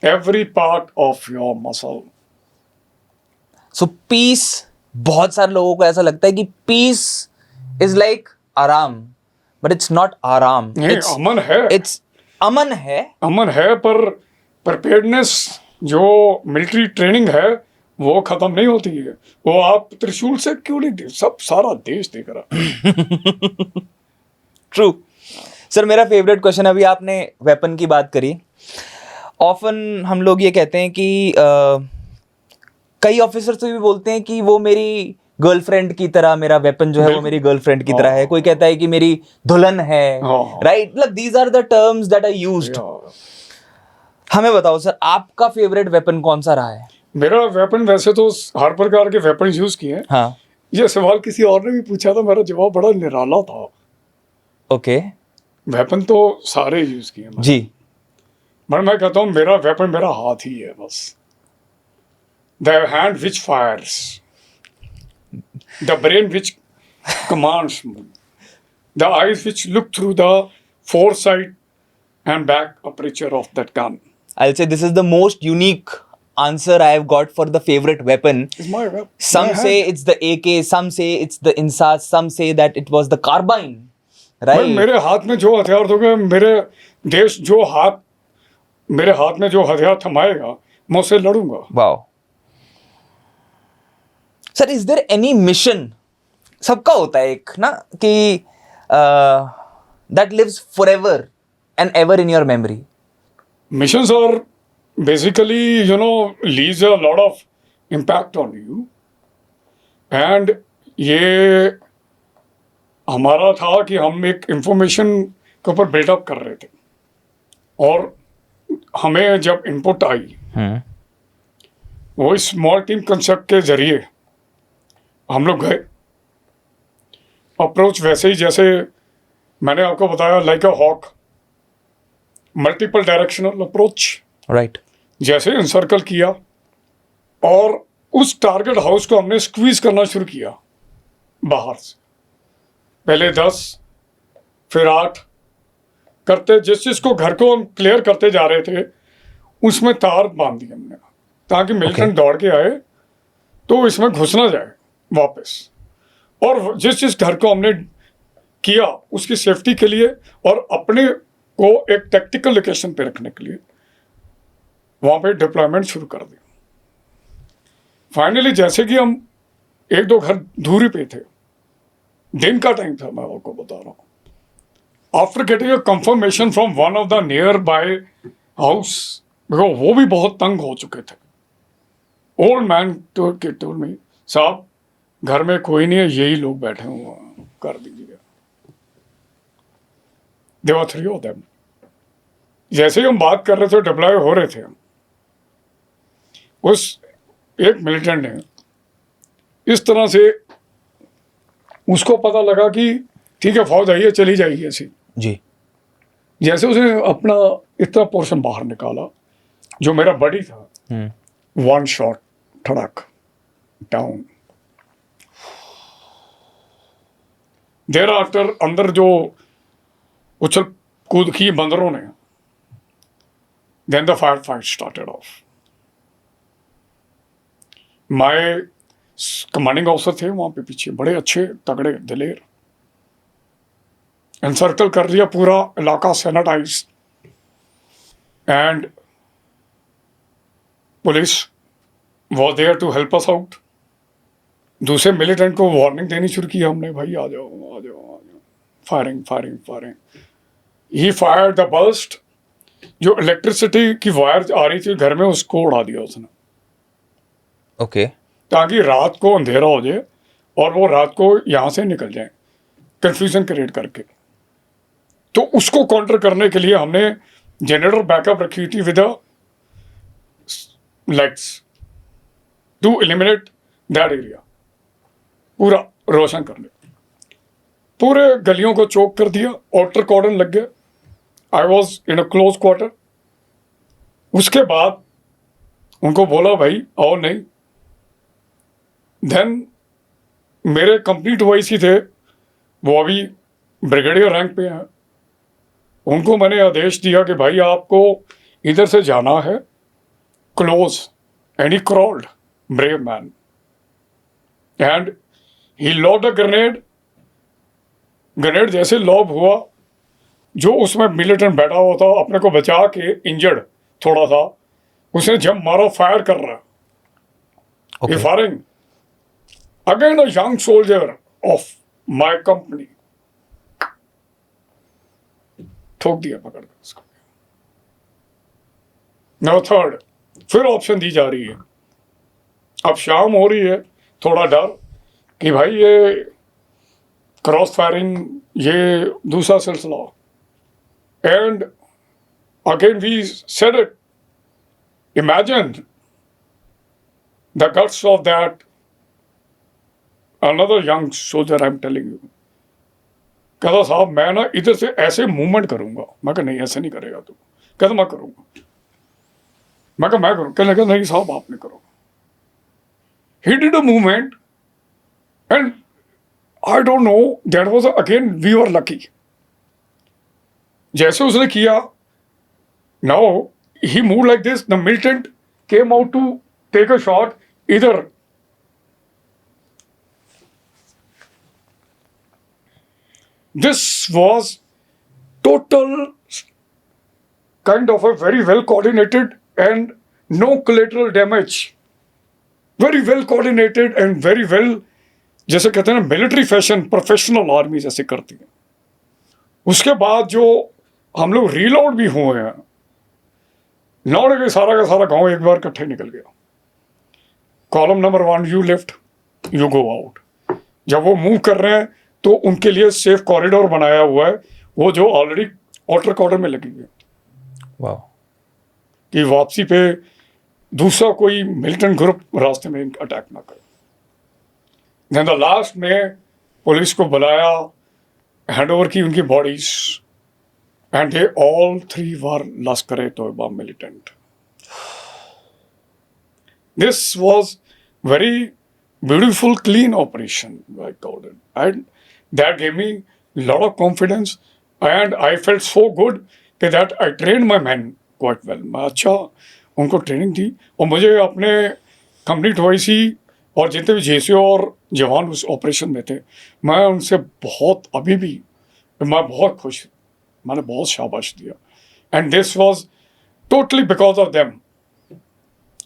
every part of your muscle. So peace, बहुत सारे लोगों को ऐसा लगता है कि पीस इज लाइक आराम, बट इट्स नॉट आराम. नहीं, अमन है. इट्स अमन है. अमन है, पर प्रिपेयर्डनेस जो मिलिट्री ट्रेनिंग है वो खत्म नहीं होती है. वो आप त्रिशूल से क्यों नहीं दे, सब सारा देश देख रहा. ट्रू. सर मेरा फेवरेट क्वेश्चन, अभी आपने वेपन की बात करी, ऑफन हम लोग ये कहते हैं कि कई ऑफिसर्स भी बोलते हैं कि वो मेरी गर्लफ्रेंड की तरह, मेरा वेपन जो है वो मेरी गर्लफ्रेंड की तरह है. कोई कहता है कि मेरी दुल्हन है, राइट? मतलब these are the terms that are used. हमें बताओ सर, आपका फेवरेट वेपन कौन सा रहा है? मेरा वेपन, वैसे तो हर प्रकार के वेपन यूज किए हैं. हाँ. ये सवाल किसी और ने भी पूछा था, मेरा जवाब बड़ा निराला था. ओके. वेपन तो सारे यूज किए हैं जी. पर मैं कहता हूँ मेरा वेपन मेरा हाथ ही है बस. The hand which fires, the brain which commands, the eyes which look through the foresight and back aperture of that gun. I'll say this is the most unique answer I have got for the favorite weapon. It's my weapon. Some My say hand. it's the AK, some say it's the Insas, some say that it was the carbine. भाई Right? मेरे हाथ में जो हथियार दोगे, मेरे देश जो हाथ, मेरे हाथ में जो हथियार थमाएगा, मैं उससे लड़ूंगा. Wow. Sir, is there any mission? सबका होता है एक ना कि that lives forever and ever in your memory. Missions are basically, leaves a lot of impact on you. And ये हमारा था कि हम एक इंफॉर्मेशन के ऊपर बिल्डअप कर रहे थे, और हमें जब इनपुट आई, वो स्मॉल टीम कंसेप्ट के जरिए हम लोग गए. अप्रोच वैसे ही जैसे मैंने आपको बताया, like a hawk, multiple directional approach. Right. जैसे इंसर्कल किया और उस टारगेट हाउस को हमने स्क्वीज करना शुरू किया बाहर से. पहले 10, फिर 8 करते, जिस चीज को घर को हम क्लियर करते जा रहे थे, उसमें तार बांध दी हमने, ताकि मिलिटेंट दौड़ के आए तो इसमें घुस ना जाए वापस. और जिस जिस घर को हमने किया उसकी सेफ्टी के लिए और अपने को एक टैक्टिकल लोकेशन पे रखने के लिए वहां पे डिप्लॉयमेंट शुरू कर दी. फाइनली जैसे कि हम 1-2 घर दूरी पे थे, दिन का टाइम था, मैं आपको बता रहा हूँ. After getting a confirmation from one of the near by house, because वो भी बहुत तंग हो चुके थे. ओल्ड मैन टोल्ड मी, साहब घर में कोई नहीं है, यही लोग बैठे हुए हैं, कर दीजिए. There were 3 of them. जैसे ही हम बात कर रहे थे, डिप्लॉय हो रहे थे, उस एक मिलिटेंट ने इस तरह से, उसको पता लगा कि ठीक है फौज आई है, चली जाएगी ऐसी. जी. जैसे उसने अपना इतना पोर्शन बाहर निकाला, जो मेरा बडी था, 1 शॉट ठड़क डाउन. देर आफ्टर अंदर जो उछल कूद की बंदरों ने, then the fire fight started off. My commanding officer थे वहां पे पीछे, बड़े अच्छे तगड़े दिलेर. एनसर्कल कर दिया पूरा इलाका, sanitise, and police was there to help us out. दूसरे मिलिटेंट को वार्निंग देनी शुरू की हमने, भाई आ जाओ आ जाओ आ जाओ. Firing firing firing. He fire the burst, जो इलेक्ट्रिसिटी की वायर आ रही थी घर में, उसको उड़ा दिया उसने, Okay. ताकि रात को अंधेरा हो जाए और वो रात को यहाँ से निकल जाए, कंफ्यूजन क्रिएट करके. तो उसको काउंटर करने के लिए हमने जनरेटर बैकअप रखी थी with lights to eliminate that area. पूरा रोशन कर लिया, पूरे गलियों को चोक कर दिया, आउटर कॉर्डन लग गया. I was in a close quarter. उसके बाद उनको बोला भाई आओ नहीं. देन मेरे कंप्लीट वॉइस ही थे, वो अभी ब्रिगेडियर रैंक पे हैं. उनको मैंने आदेश दिया कि भाई आपको इधर से जाना है close. And he crawled, brave man, and he lobbed a grenade. Grenade जैसे लॉब हुआ, जो उसमें मिलिटेंट बैठा हुआ था अपने को बचा के, इंजर्ड थोड़ा था, उसने जंप मारा, फायर कर रहा. Okay. Firing again a young soldier of my company. ठोक दिया पकड़ कर उसको. नंबर 3, फिर ऑप्शन दी जा रही है. अब शाम हो रही है, थोड़ा डर कि भाई ये क्रॉस फायरिंग, ये दूसरा सिलसिला. And again we said it, imagine the guts of that another young soldier, I am telling you. कहता साहब मैं ना इधर से ऐसे मूवमेंट करूंगा. मैं कहा नहीं ऐसे नहीं करेगा तू. कहता मैं करूंगा. मैं कहा मैं करूँ. कहने लगा नहीं साहब आप नहीं करो. He did a movement, and I don't know, that was again we were lucky. जैसे उसने किया, now he moved like this. The militant came out to take a shot. Either this was total kind of a very well coordinated and no collateral damage. Very well coordinated and very well, जैसे कहते हैं ना मिलिट्री फैशन, प्रोफेशनल आर्मी जैसे करती है. उसके बाद जो हम लोग रीलोड भी हुए हैं, लौट के सारा का सारा गांव एक बार इकट्ठे निकल गया. Column number 1 you left, you go out. जब वो मूव कर रहे हैं तो उनके लिए सेफ कॉरिडोर बनाया हुआ है, वो जो ऑलरेडी आउटर कॉर्डर में लगी हुई है, वाह, कि वापसी पे दूसरा कोई मिलिटेंट ग्रुप रास्ते में अटैक ना करे. देन द लास्ट में पुलिस को बुलाया, हैंड ओवर की उनकी bodies, and they all 3 were Lashkar-e-Taiba militant. This was very beautiful, clean operation I called it, and that gave me a lot of confidence, and I felt so good that I trained my men quite well. मैं अच्छा उनको ट्रेनिंग दी, और मुझे अपने कंपनी OIC और जितने भी JCO और जवान उस ऑपरेशन में थे, मैं उनसे बहुत अभी भी मैं बहुत खुश, मैंने बहुत शाबाश दिया. And this was totally because of them,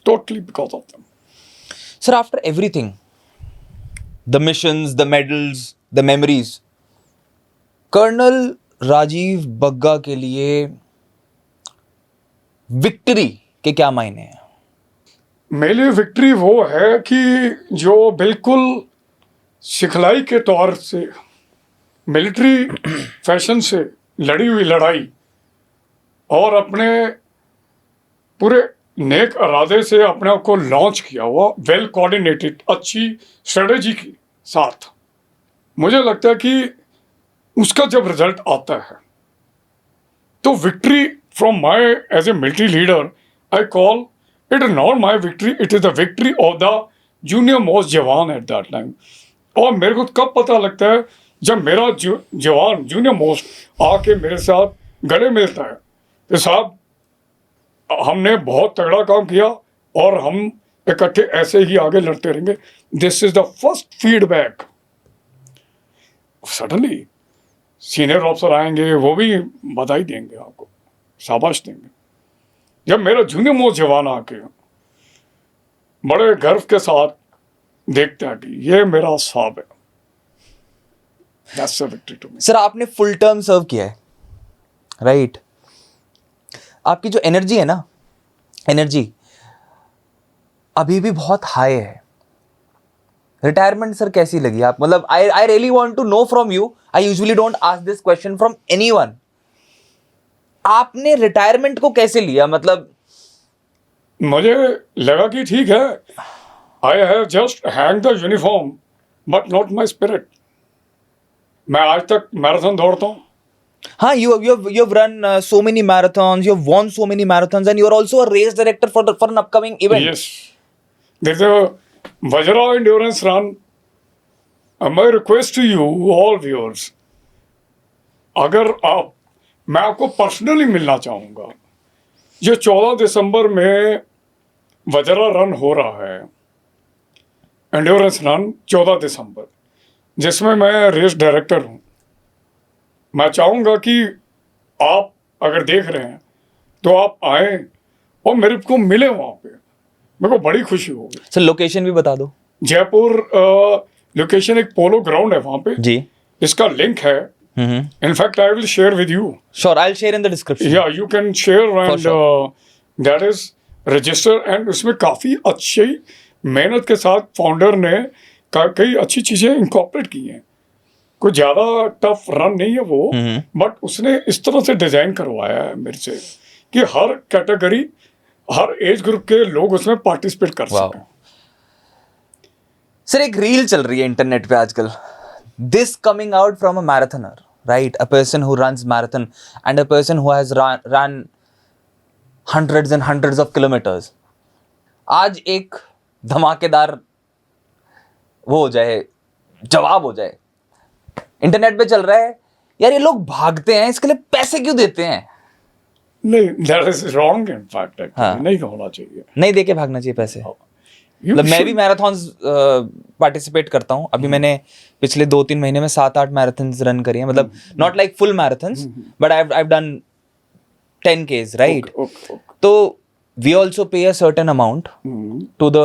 totally because of them. Sir, after everything, the missions, the medals, the memories, colonel Rajiv Bagga के लिए विक्ट्री के क्या मायने हैं? मेरे लिए विक्ट्री वो है कि जो बिल्कुल सिखलाई के तौर से मिलिट्री फैशन से लड़ी हुई लड़ाई और अपने पूरे नेक इरादे से अपने आप को लॉन्च किया हुआ, वेल कोऑर्डिनेटेड, अच्छी स्ट्रेटेजी के साथ, मुझे लगता है कि उसका जब रिजल्ट आता है तो victory from my as a military leader, I call it not my victory, it is the victory of the junior most जवान एट दैट टाइम. और मेरे को कब पता लगता है, जब मेरा जवान जूनियर मोस्ट आके मेरे साथ गले मिलता है तो साहब हमने बहुत तगड़ा काम किया और हम इकट्ठे ऐसे ही आगे लड़ते रहेंगे. This is the first feedback. Suddenly senior officer आएंगे, वो भी बधाई देंगे, आपको शाबाश देंगे. जब मेरा जूनियर मोस्ट जवान आके बड़े गर्व के साथ देखता है कि ये मेरा साहब है, that's a victory to me. Sir, आपने फुल टर्म सर्व किया है, राइट? आपकी जो एनर्जी है ना, एनर्जी अभी भी बहुत हाई है. रिटायरमेंट सर कैसी लगी आप? मतलब I really want to know from you. I usually don't ask this question from anyone. आपने रिटायरमेंट को कैसे लिया? मतलब मुझे लगा कि ठीक है, I have just hang the uniform but not my spirit. मैं आज तक मैराथन दौड़ता हूँ. हाँ, you've run so many marathons, you've won so many marathons, and you're also a race director for an upcoming event. Yes, there's a Vajra endurance run. My request to you, all viewers, अगर मैं आपको पर्सनली मिलना चाहूँगा. जो 14 दिसंबर में वजरा रन हो रहा है, एंड्योरेंस रन 14 दिसंबर, जिसमें मैं रेस डायरेक्टर हूँ. मैं चाहूँगा कि आप अगर देख रहे हैं तो आप आए और मेरे को मिले वहाँ पे, मेरे को बड़ी खुशी होगी. सर, लोकेशन भी बता दो. जयपुर लोकेशन एक पोलो ग्राउंड है वहाँ पे जी. इसका लिंक है. In fact I will share with you. Sure, I will share in the description. या you can share and that is register. And उसमें काफ़ी अच्छी मेहनत के साथ फाउंडर ने कई अच्छी चीज़ें इंकॉर्पोरेट की हैं. कोई ज़्यादा टफ रन नहीं है वो, बट उसने इस तरह से डिज़ाइन करवाया है मेरे से कि हर कैटेगरी, हर एज ग्रुप के लोग उसमें पार्टिसिपेट कर सकें. सर, एक रील चल रही है इंटरनेट पे आजकल. This coming out from a marathoner, right? A person who runs marathon and a person who has run hundreds and hundreds of kilometers. आज एक धमाकेदार वो हो जाए, जवाब हो जाए. इंटरनेट पे चल रहा है, यार ये लोग भागते हैं, इसके लिए पैसे क्यों देते हैं? नहीं, that is wrong in fact, हाँ। नहीं होना चाहिए। नहीं देके भागना चाहिए पैसे। You मतलब मैं should- भी मैराथन्स पार्टिसिपेट करता हूँ। अभी मैंने पिछले 2-3 महीने में 7-8 मैराथन्स रन करी हैं, मतलब not like full marathons, but I done 10Ks, right? Okay. तो we also pay a certain amount Hmm. To the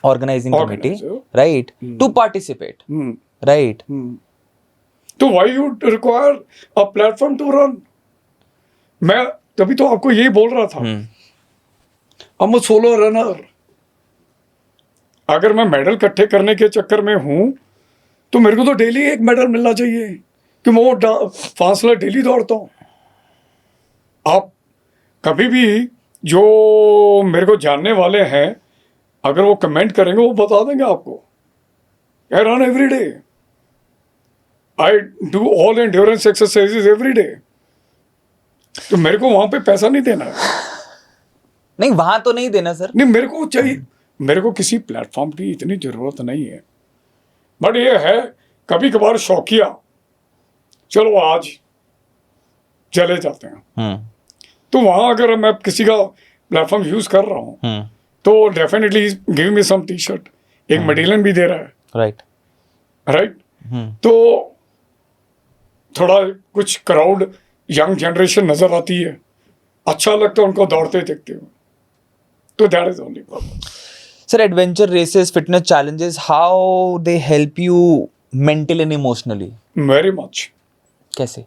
organising committee, Organizer. Right, to participate, Hmm. Right? तो why you require a platform to run? मैं तभी तो आपको यही बोल रहा था, I'm a solo runner. अगर मैं मेडल इकट्ठे करने के चक्कर में हूं तो मेरे को तो डेली एक मेडल मिलना चाहिए कि मैं वो फासला डेली दौड़ता हूं। आप कभी भी जो मेरे को जानने वाले हैं, अगर वो कमेंट करेंगे, वो बता देंगे आपको, I run every day, I do all endurance exercises every day. तो मेरे को वहां पे पैसा नहीं देना है। नहीं, वहां तो नहीं देना सर। नहीं, मेरे को चाहिए, मेरे को किसी प्लेटफॉर्म की इतनी जरूरत नहीं है, बट ये है कभी कभार शौकिया, चलो आज चले जाते हैं। तो वहां अगर मैं किसी का प्लेटफॉर्म यूज कर रहा हूं तो definitely give me some tea shirt, एक मेडलियन भी दे रहा है, राइट। राइट? तो थोड़ा कुछ क्राउड, यंग जनरेशन नजर आती है, अच्छा लगता है उनको दौड़ते देखते हुए, तो that is only problem. Sir, adventure races, fitness challenges, how they help you mentally and emotionally? Very much. कैसे?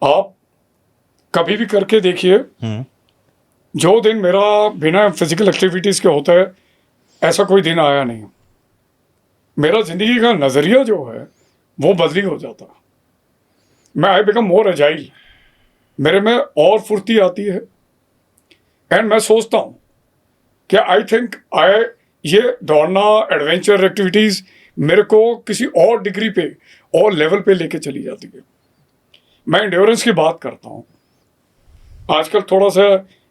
आप कभी भी करके देखिए, जो दिन मेरा बिना फिजिकल एक्टिविटीज के होता है, ऐसा कोई दिन आया नहीं। मेरा जिंदगी का नजरिया जो है वो बदली हो जाता। मैं आई बिकम मोर एजाइल, मेरे में और फुर्ती आती है, एंड मैं सोचता हूँ कि आई थिंक ये दौड़ना, एडवेंचर एक्टिविटीज मेरे को किसी और डिग्री पे और लेवल पे लेके चली जाती है। मैं एंड्योरेंस की बात करता हूँ, आजकल थोड़ा सा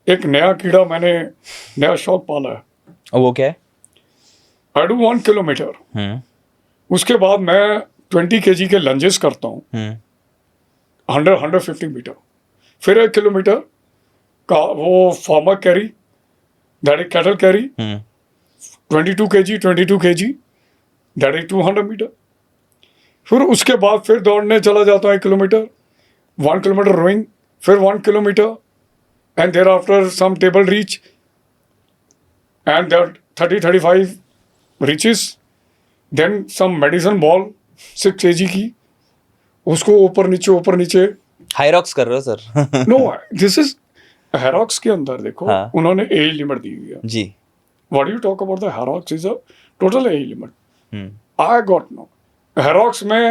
एक नया कीड़ा, मैंने नया शौक पाला है। वो क्या है? आई डू 1 किलोमीटर, उसके बाद मैं 20 kg के लंजेस करता हूँ, 150 मीटर, फिर 1 किलोमीटर का वो farmer carry, that is cattle carry, 22 kg, that is 200 metre. फिर उसके बाद फिर दौड़ने चला जाता हूँ 1 किलोमीटर, 1 किलोमीटर रोइंग, फिर 1 kilometre, and thereafter some table reach, and that 30-35 reaches, then some medicine ball 6 kg की, उसको ऊपर नीचे हाईरॉक्स कर रहे हो सर? नो, दिस इज हेरॉक्स के अंदर देखो, हाँ। उन्होंने एज लिमिट दी हुई है। जी। What you talk about the Hyrox is a total age limit. I got no, Hyrox में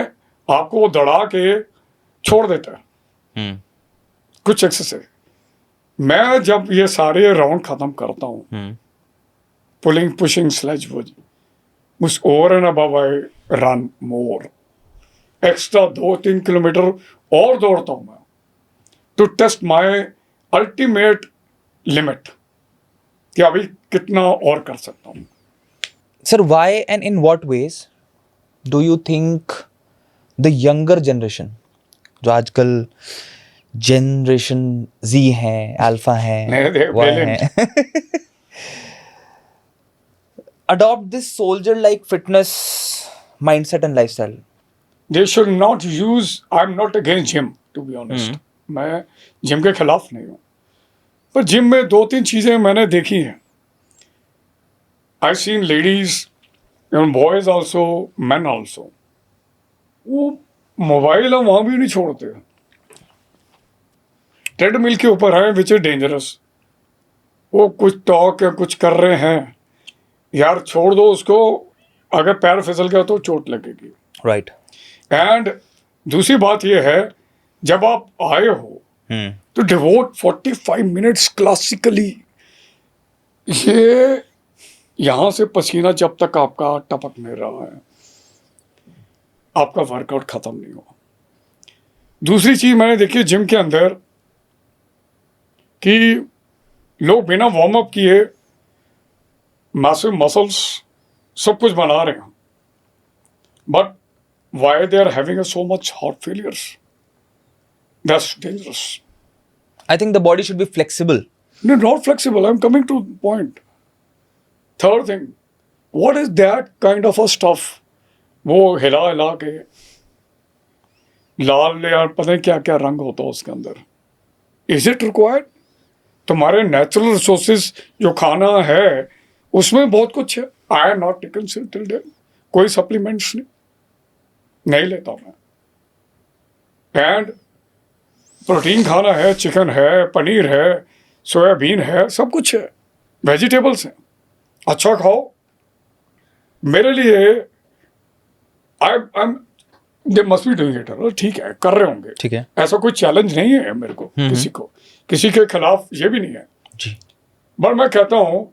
आपको वो दौड़ा के छोड़ देता है कुछ एक्सरसाइज। मैं जब ये सारे राउंड खत्म करता हूँ, पुलिंग, पुशिंग, स्लेज, उस over and above I run more, extra 2-3 kilometre और दौड़ता हूँ मैं, to test my ultimate limit कि अभी कितना और कर सकता हूँ। Sir, why and in what ways do you think the younger generation, जो आजकल जनरेशन Z है, अल्फा है, Y है, adopt this soldier-like fitness mindset and lifestyle? They should not use, I'm not against gym to be honest, मैं जिम के खिलाफ नहीं हूँ, पर जिम में 2-3 चीजें मैंने देखी हैं। I've seen ladies, even boys also, men also, वो मोबाइल हम वहां भी नहीं छोड़ते, ट्रेडमिल के ऊपर है, विच इज डेंजरस। वो कुछ टॉक या कुछ कर रहे हैं, यार छोड़ दो उसको, अगर पैर फिसल गया तो चोट लगेगी। राइट। एंड दूसरी बात यह है, जब आप आए हो तो डिवोट 45 मिनट्स क्लासिकली, ये यहां से पसीना जब तक आपका टपक नहीं रहा है, आपका वर्कआउट खत्म नहीं हुआ। दूसरी चीज मैंने देखी जिम के अंदर कि लोग बिना वार्म अप किए मैसिव मसल्स सब कुछ बना रहे हैं, but why they are having so much heart failures, that's dangerous. I think the body should be flexible. No, not flexible. I'm coming to point. Third thing, what is that kind of a stuff? वो हिला हिला के लाल यार पता नहीं क्या क्या रंग होता है उसके अंदर. Is it required? तुम्हारे नेचुरल रिसोर्सेज जो खाना है उसमें बहुत कुछ है. I am not taken till date. कोई सप्लीमेंट्स नहीं लेता मैं. एंड प्रोटीन खाना है, चिकन है, पनीर है, सोयाबीन है, सब कुछ है, वेजिटेबल्स हैं. अच्छा खाओ. मेरे लिए I they must be doing it. ठीक है, कर रहे होंगे. ठीक है. ऐसा कोई चैलेंज नहीं है मेरे को, किसी के खिलाफ ये भी नहीं है जी. बट मैं कहता हूं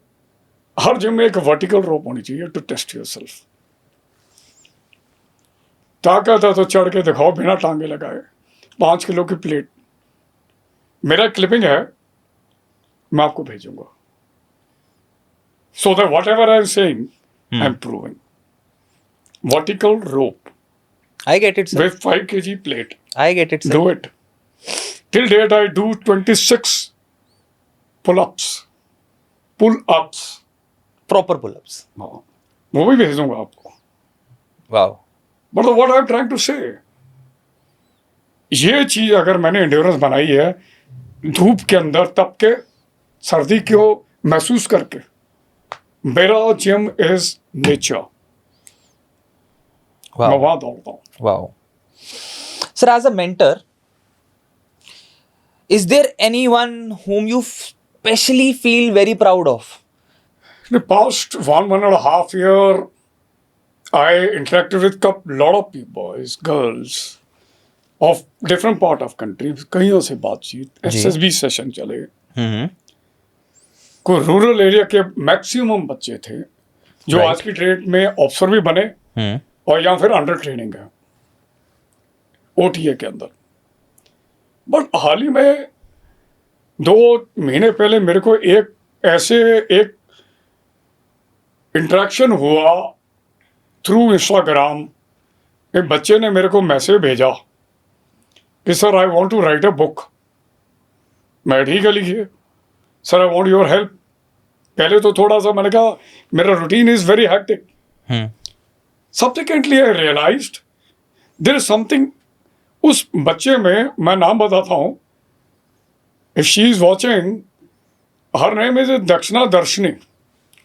हर जिम में एक वर्टिकल रोप होनी चाहिए टू टेस्ट योरसेल्फ. ताकत है तो चढ़ के दिखाओ बिना टांगे लगाए. 5 किलो की प्लेट. मेरा क्लिपिंग है, मैं आपको भेजूंगा. So that what ever I am saying I am proving. Vertical rope I get it, sir. with 5 kg plate. I get it, sir. Do it. Till date, I do 26 pull-ups. Pull-ups. Proper pull-ups. हाँ, वो भी भेज दूंगा आपको. Wow. But what I'm trying to say, ये चीज अगर मैंने एंड्योरेंस बनाई है धूप के अंदर तप के सर्दी को महसूस करके. मेरा जिम इज नेचर. मैं Wow. वहां दौड़ता हूँ. Wow. Sir, as a mentor, is there anyone whom you specially feel very proud of? In the past 1.5 year, I interacted with a lot of people, boys, girls of different part of country. कईयों से बातचीत, SSB सेशन चले. Mm-hmm. कोई रूरल एरिया के मैक्सिमम बच्चे थे जो Right. आज की डेट में ऑफिसर भी बने Hmm. और या फिर अंडर ट्रेनिंग है OTA के अंदर. बट हाल ही में 2 महीने पहले मेरे को एक इंटरेक्शन हुआ थ्रू इंस्टाग्राम. एक बच्चे ने मेरे को मैसेज भेजा कि sir I want to write a book. मैं ठीक है, लिखिए. Sir I want your help. पहले तो थोड़ा सा मैंने कहा मेरा routine is very hectic. Hmm. Subsequently, I realized there is something. उस बच्चे में मैं नाम बताता हूँ. If she is watching, her name is दक्षिणा दर्शनी.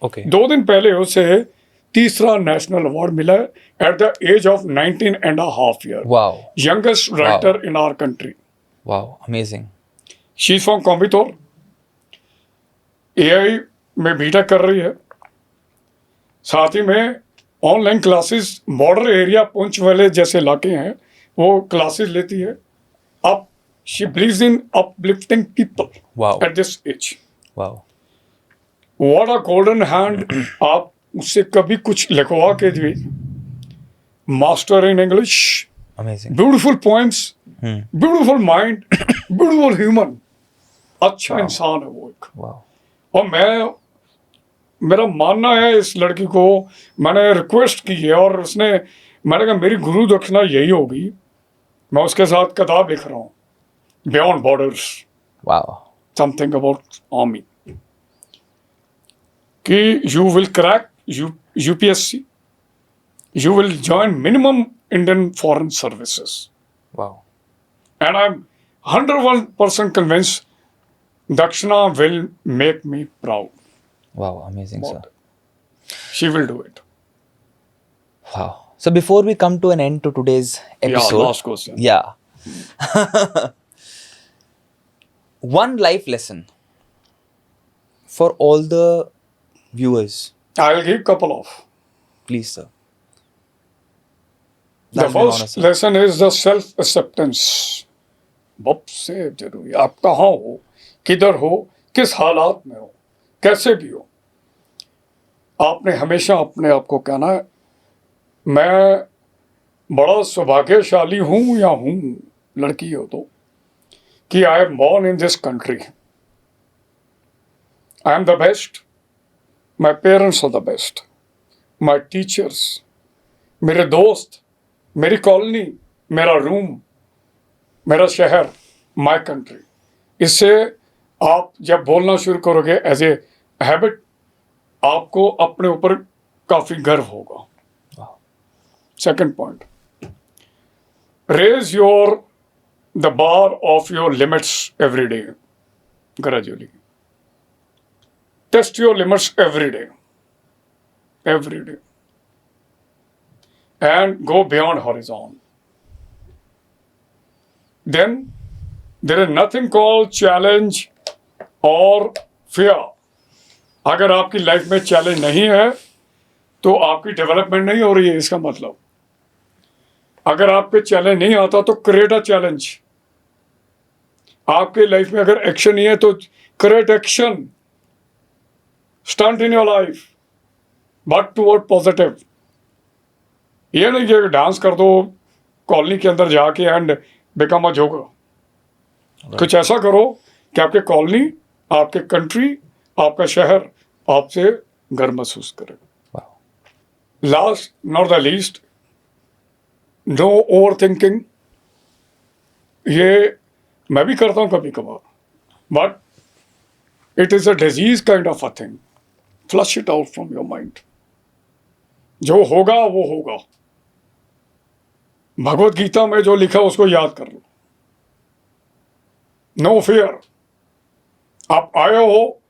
Okay. 2 दिन पहले उसे 3रा नेशनल अवार्ड मिला at the age of 19.5 years. Wow. Youngest writer in our country. Wow. Amazing. She is from Coimbatore. AI में बीटेक कर रही है. साथ ही में online classes border area Poonch वाले जैसे इलाके हैं वो क्लासेस लेती है. अब she believes in uplifting people Wow. At this age. Wow. What a golden hand. आप उससे कभी कुछ लिखवा के दिए. Master in English. Amazing. Beautiful poems. Hmm. Beautiful mind. Beautiful human. अच्छा इंसान है वो एक. Wow. और मेरा मानना है इस लड़की को. मैंने रिक्वेस्ट की है और मैंने कहा मेरी गुरु दक्षिणा यही होगी. मैं उसके साथ किताब लिख रहा हूँ, beyond borders, Wow. Something about army. कि you will crack UPSC, you will join minimum Indian foreign services. Wow. And I am 101% convinced Dakshina will make me proud. Wow. Amazing, sir. She will do it. Wow. So before we come to an end to today's episode, Yeah, last question. Yeah. One life lesson for all the viewers, I'll give couple of. please, sir. The That's been honest, first sir. lesson is the self-acceptance. सबसे जरूरी. आप कहाँ हो, किधर हो, किस हालात में हो, कैसे भी हो, आपने हमेशा अपने आप को कहना है मैं बड़ा सौभाग्यशाली हूँ या हूँ, लड़की हो तो, कि I am born in this country. I am the best. My parents are the best. My teachers, मेरे दोस्त, मेरी कॉलोनी, मेरा रूम, मेरा शहर, माई कंट्री. इससे आप जब बोलना शुरू करोगे एज ए हैबिट, आपको अपने ऊपर काफी गर्व होगा. Second point, raise your the bar of your limits every day. Gradually test your limits every day and go beyond horizon. Then there is nothing called challenge or fear. अगर आपकी लाइफ में चैलेंज नहीं है तो आपकी डेवलपमेंट नहीं हो रही है, इसका मतलब. अगर आप पे चैलेंज नहीं आता तो क्रिएट अ चैलेंज. आपके लाइफ में अगर एक्शन नहीं है तो create action. Stunt in your life but toward positive. ये नहीं कि डांस कर दो कॉलोनी के अंदर जाके एंड बिकम अ जोकर. कुछ ऐसा करो कि आपके कॉलोनी, आपके कंट्री, आपका शहर आपसे गर्व महसूस करे. Last not the least, no over thinking. ये मैं भी करता हूँ कभी कभार, but it is a disease kind of a thing. Flush it out from your mind. जो होगा वो होगा. भगवत गीता में जो लिखा उसको याद कर लो. No fear. आप आए हो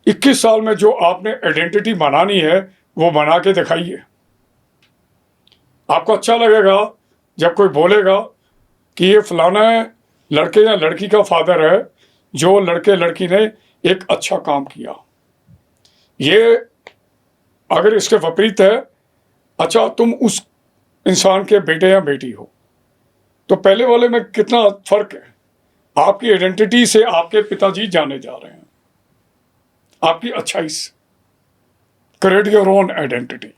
21 साल में, जो आपने आइडेंटिटी बनानी है वो बना के दिखाइए. आपको अच्छा लगेगा जब कोई बोलेगा कि ये फलाना लड़के या लड़की का फादर है, जो लड़के लड़की ने एक अच्छा काम किया. ये अगर इसके विपरीत है, अच्छा तुम उस इंसान के बेटे या बेटी हो, तो पहले वाले में कितना फर्क है. आपकी आइडेंटिटी से आपके पिताजी जाने जा रहे हैं, आपकी अच्छाई से. Create your own identity.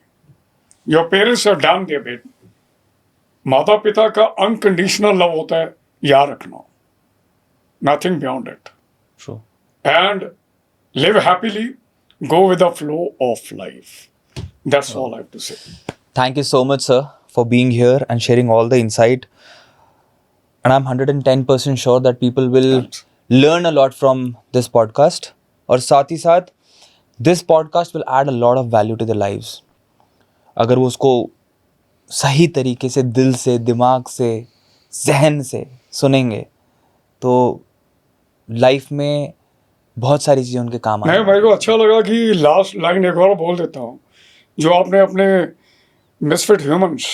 Your parents have done there bit. माता पिता का अनकंडीशनल लव होता है, याद रखना. Nothing beyond it. True. And live happily. Go with the flow of life. That's all I have to say. Thank you so much, sir, for being here and sharing all the insight. And I'm 110% sure that people will Thanks. learn a lot from this podcast. और साथ ही साथ this podcast will add a lot of value to their lives. अगर वो उसको सही तरीके से, दिल से, दिमाग से, जहन से सुनेंगे तो लाइफ में बहुत सारी चीज़ें उनके काम नहीं, मेरे को अच्छा लगा कि लास्ट लाइन एक और बोल देता हूँ, जो आपने अपने misfit humans.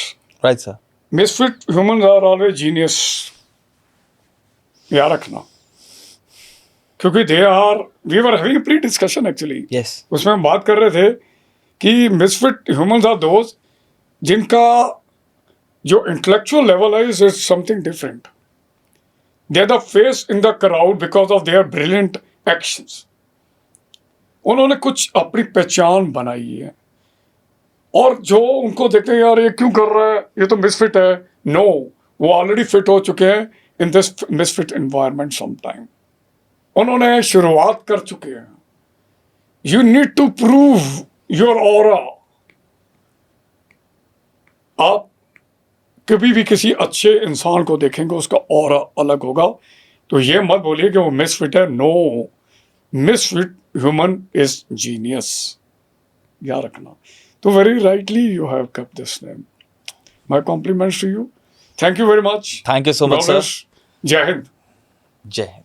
Right sir. Misfit humans are always genius. याद रखना, क्योंकि they are, we were having pre discussion actually. Yes. उसमें हम बात कर रहे थे कि मिसफिट ह्यूमंस आर दोज जिनका जो इंटेलेक्चुअल लेवल है is something different. They are the face in the crowd because of their brilliant actions. उन्होंने कुछ अपनी पहचान बनाई है, और जो उनको देखते हैं यार ये क्यों कर रहा है, ये तो मिसफिट है. नो, वो ऑलरेडी फिट हो चुके हैं in this misfit environment. Sometime उन्होंने शुरुआत कर चुके हैं. You need to prove your aura. आप कभी भी किसी अच्छे इंसान को देखेंगे उसका ऑरा अलग होगा. तो ये मत बोलिए कि वो मिसफिट है. No, misfit human is genius. याद रखना. तो very rightly you have kept this name. My compliments to you. Thank you very much. Thank you so much sir. जय हिंद. जय हिंद.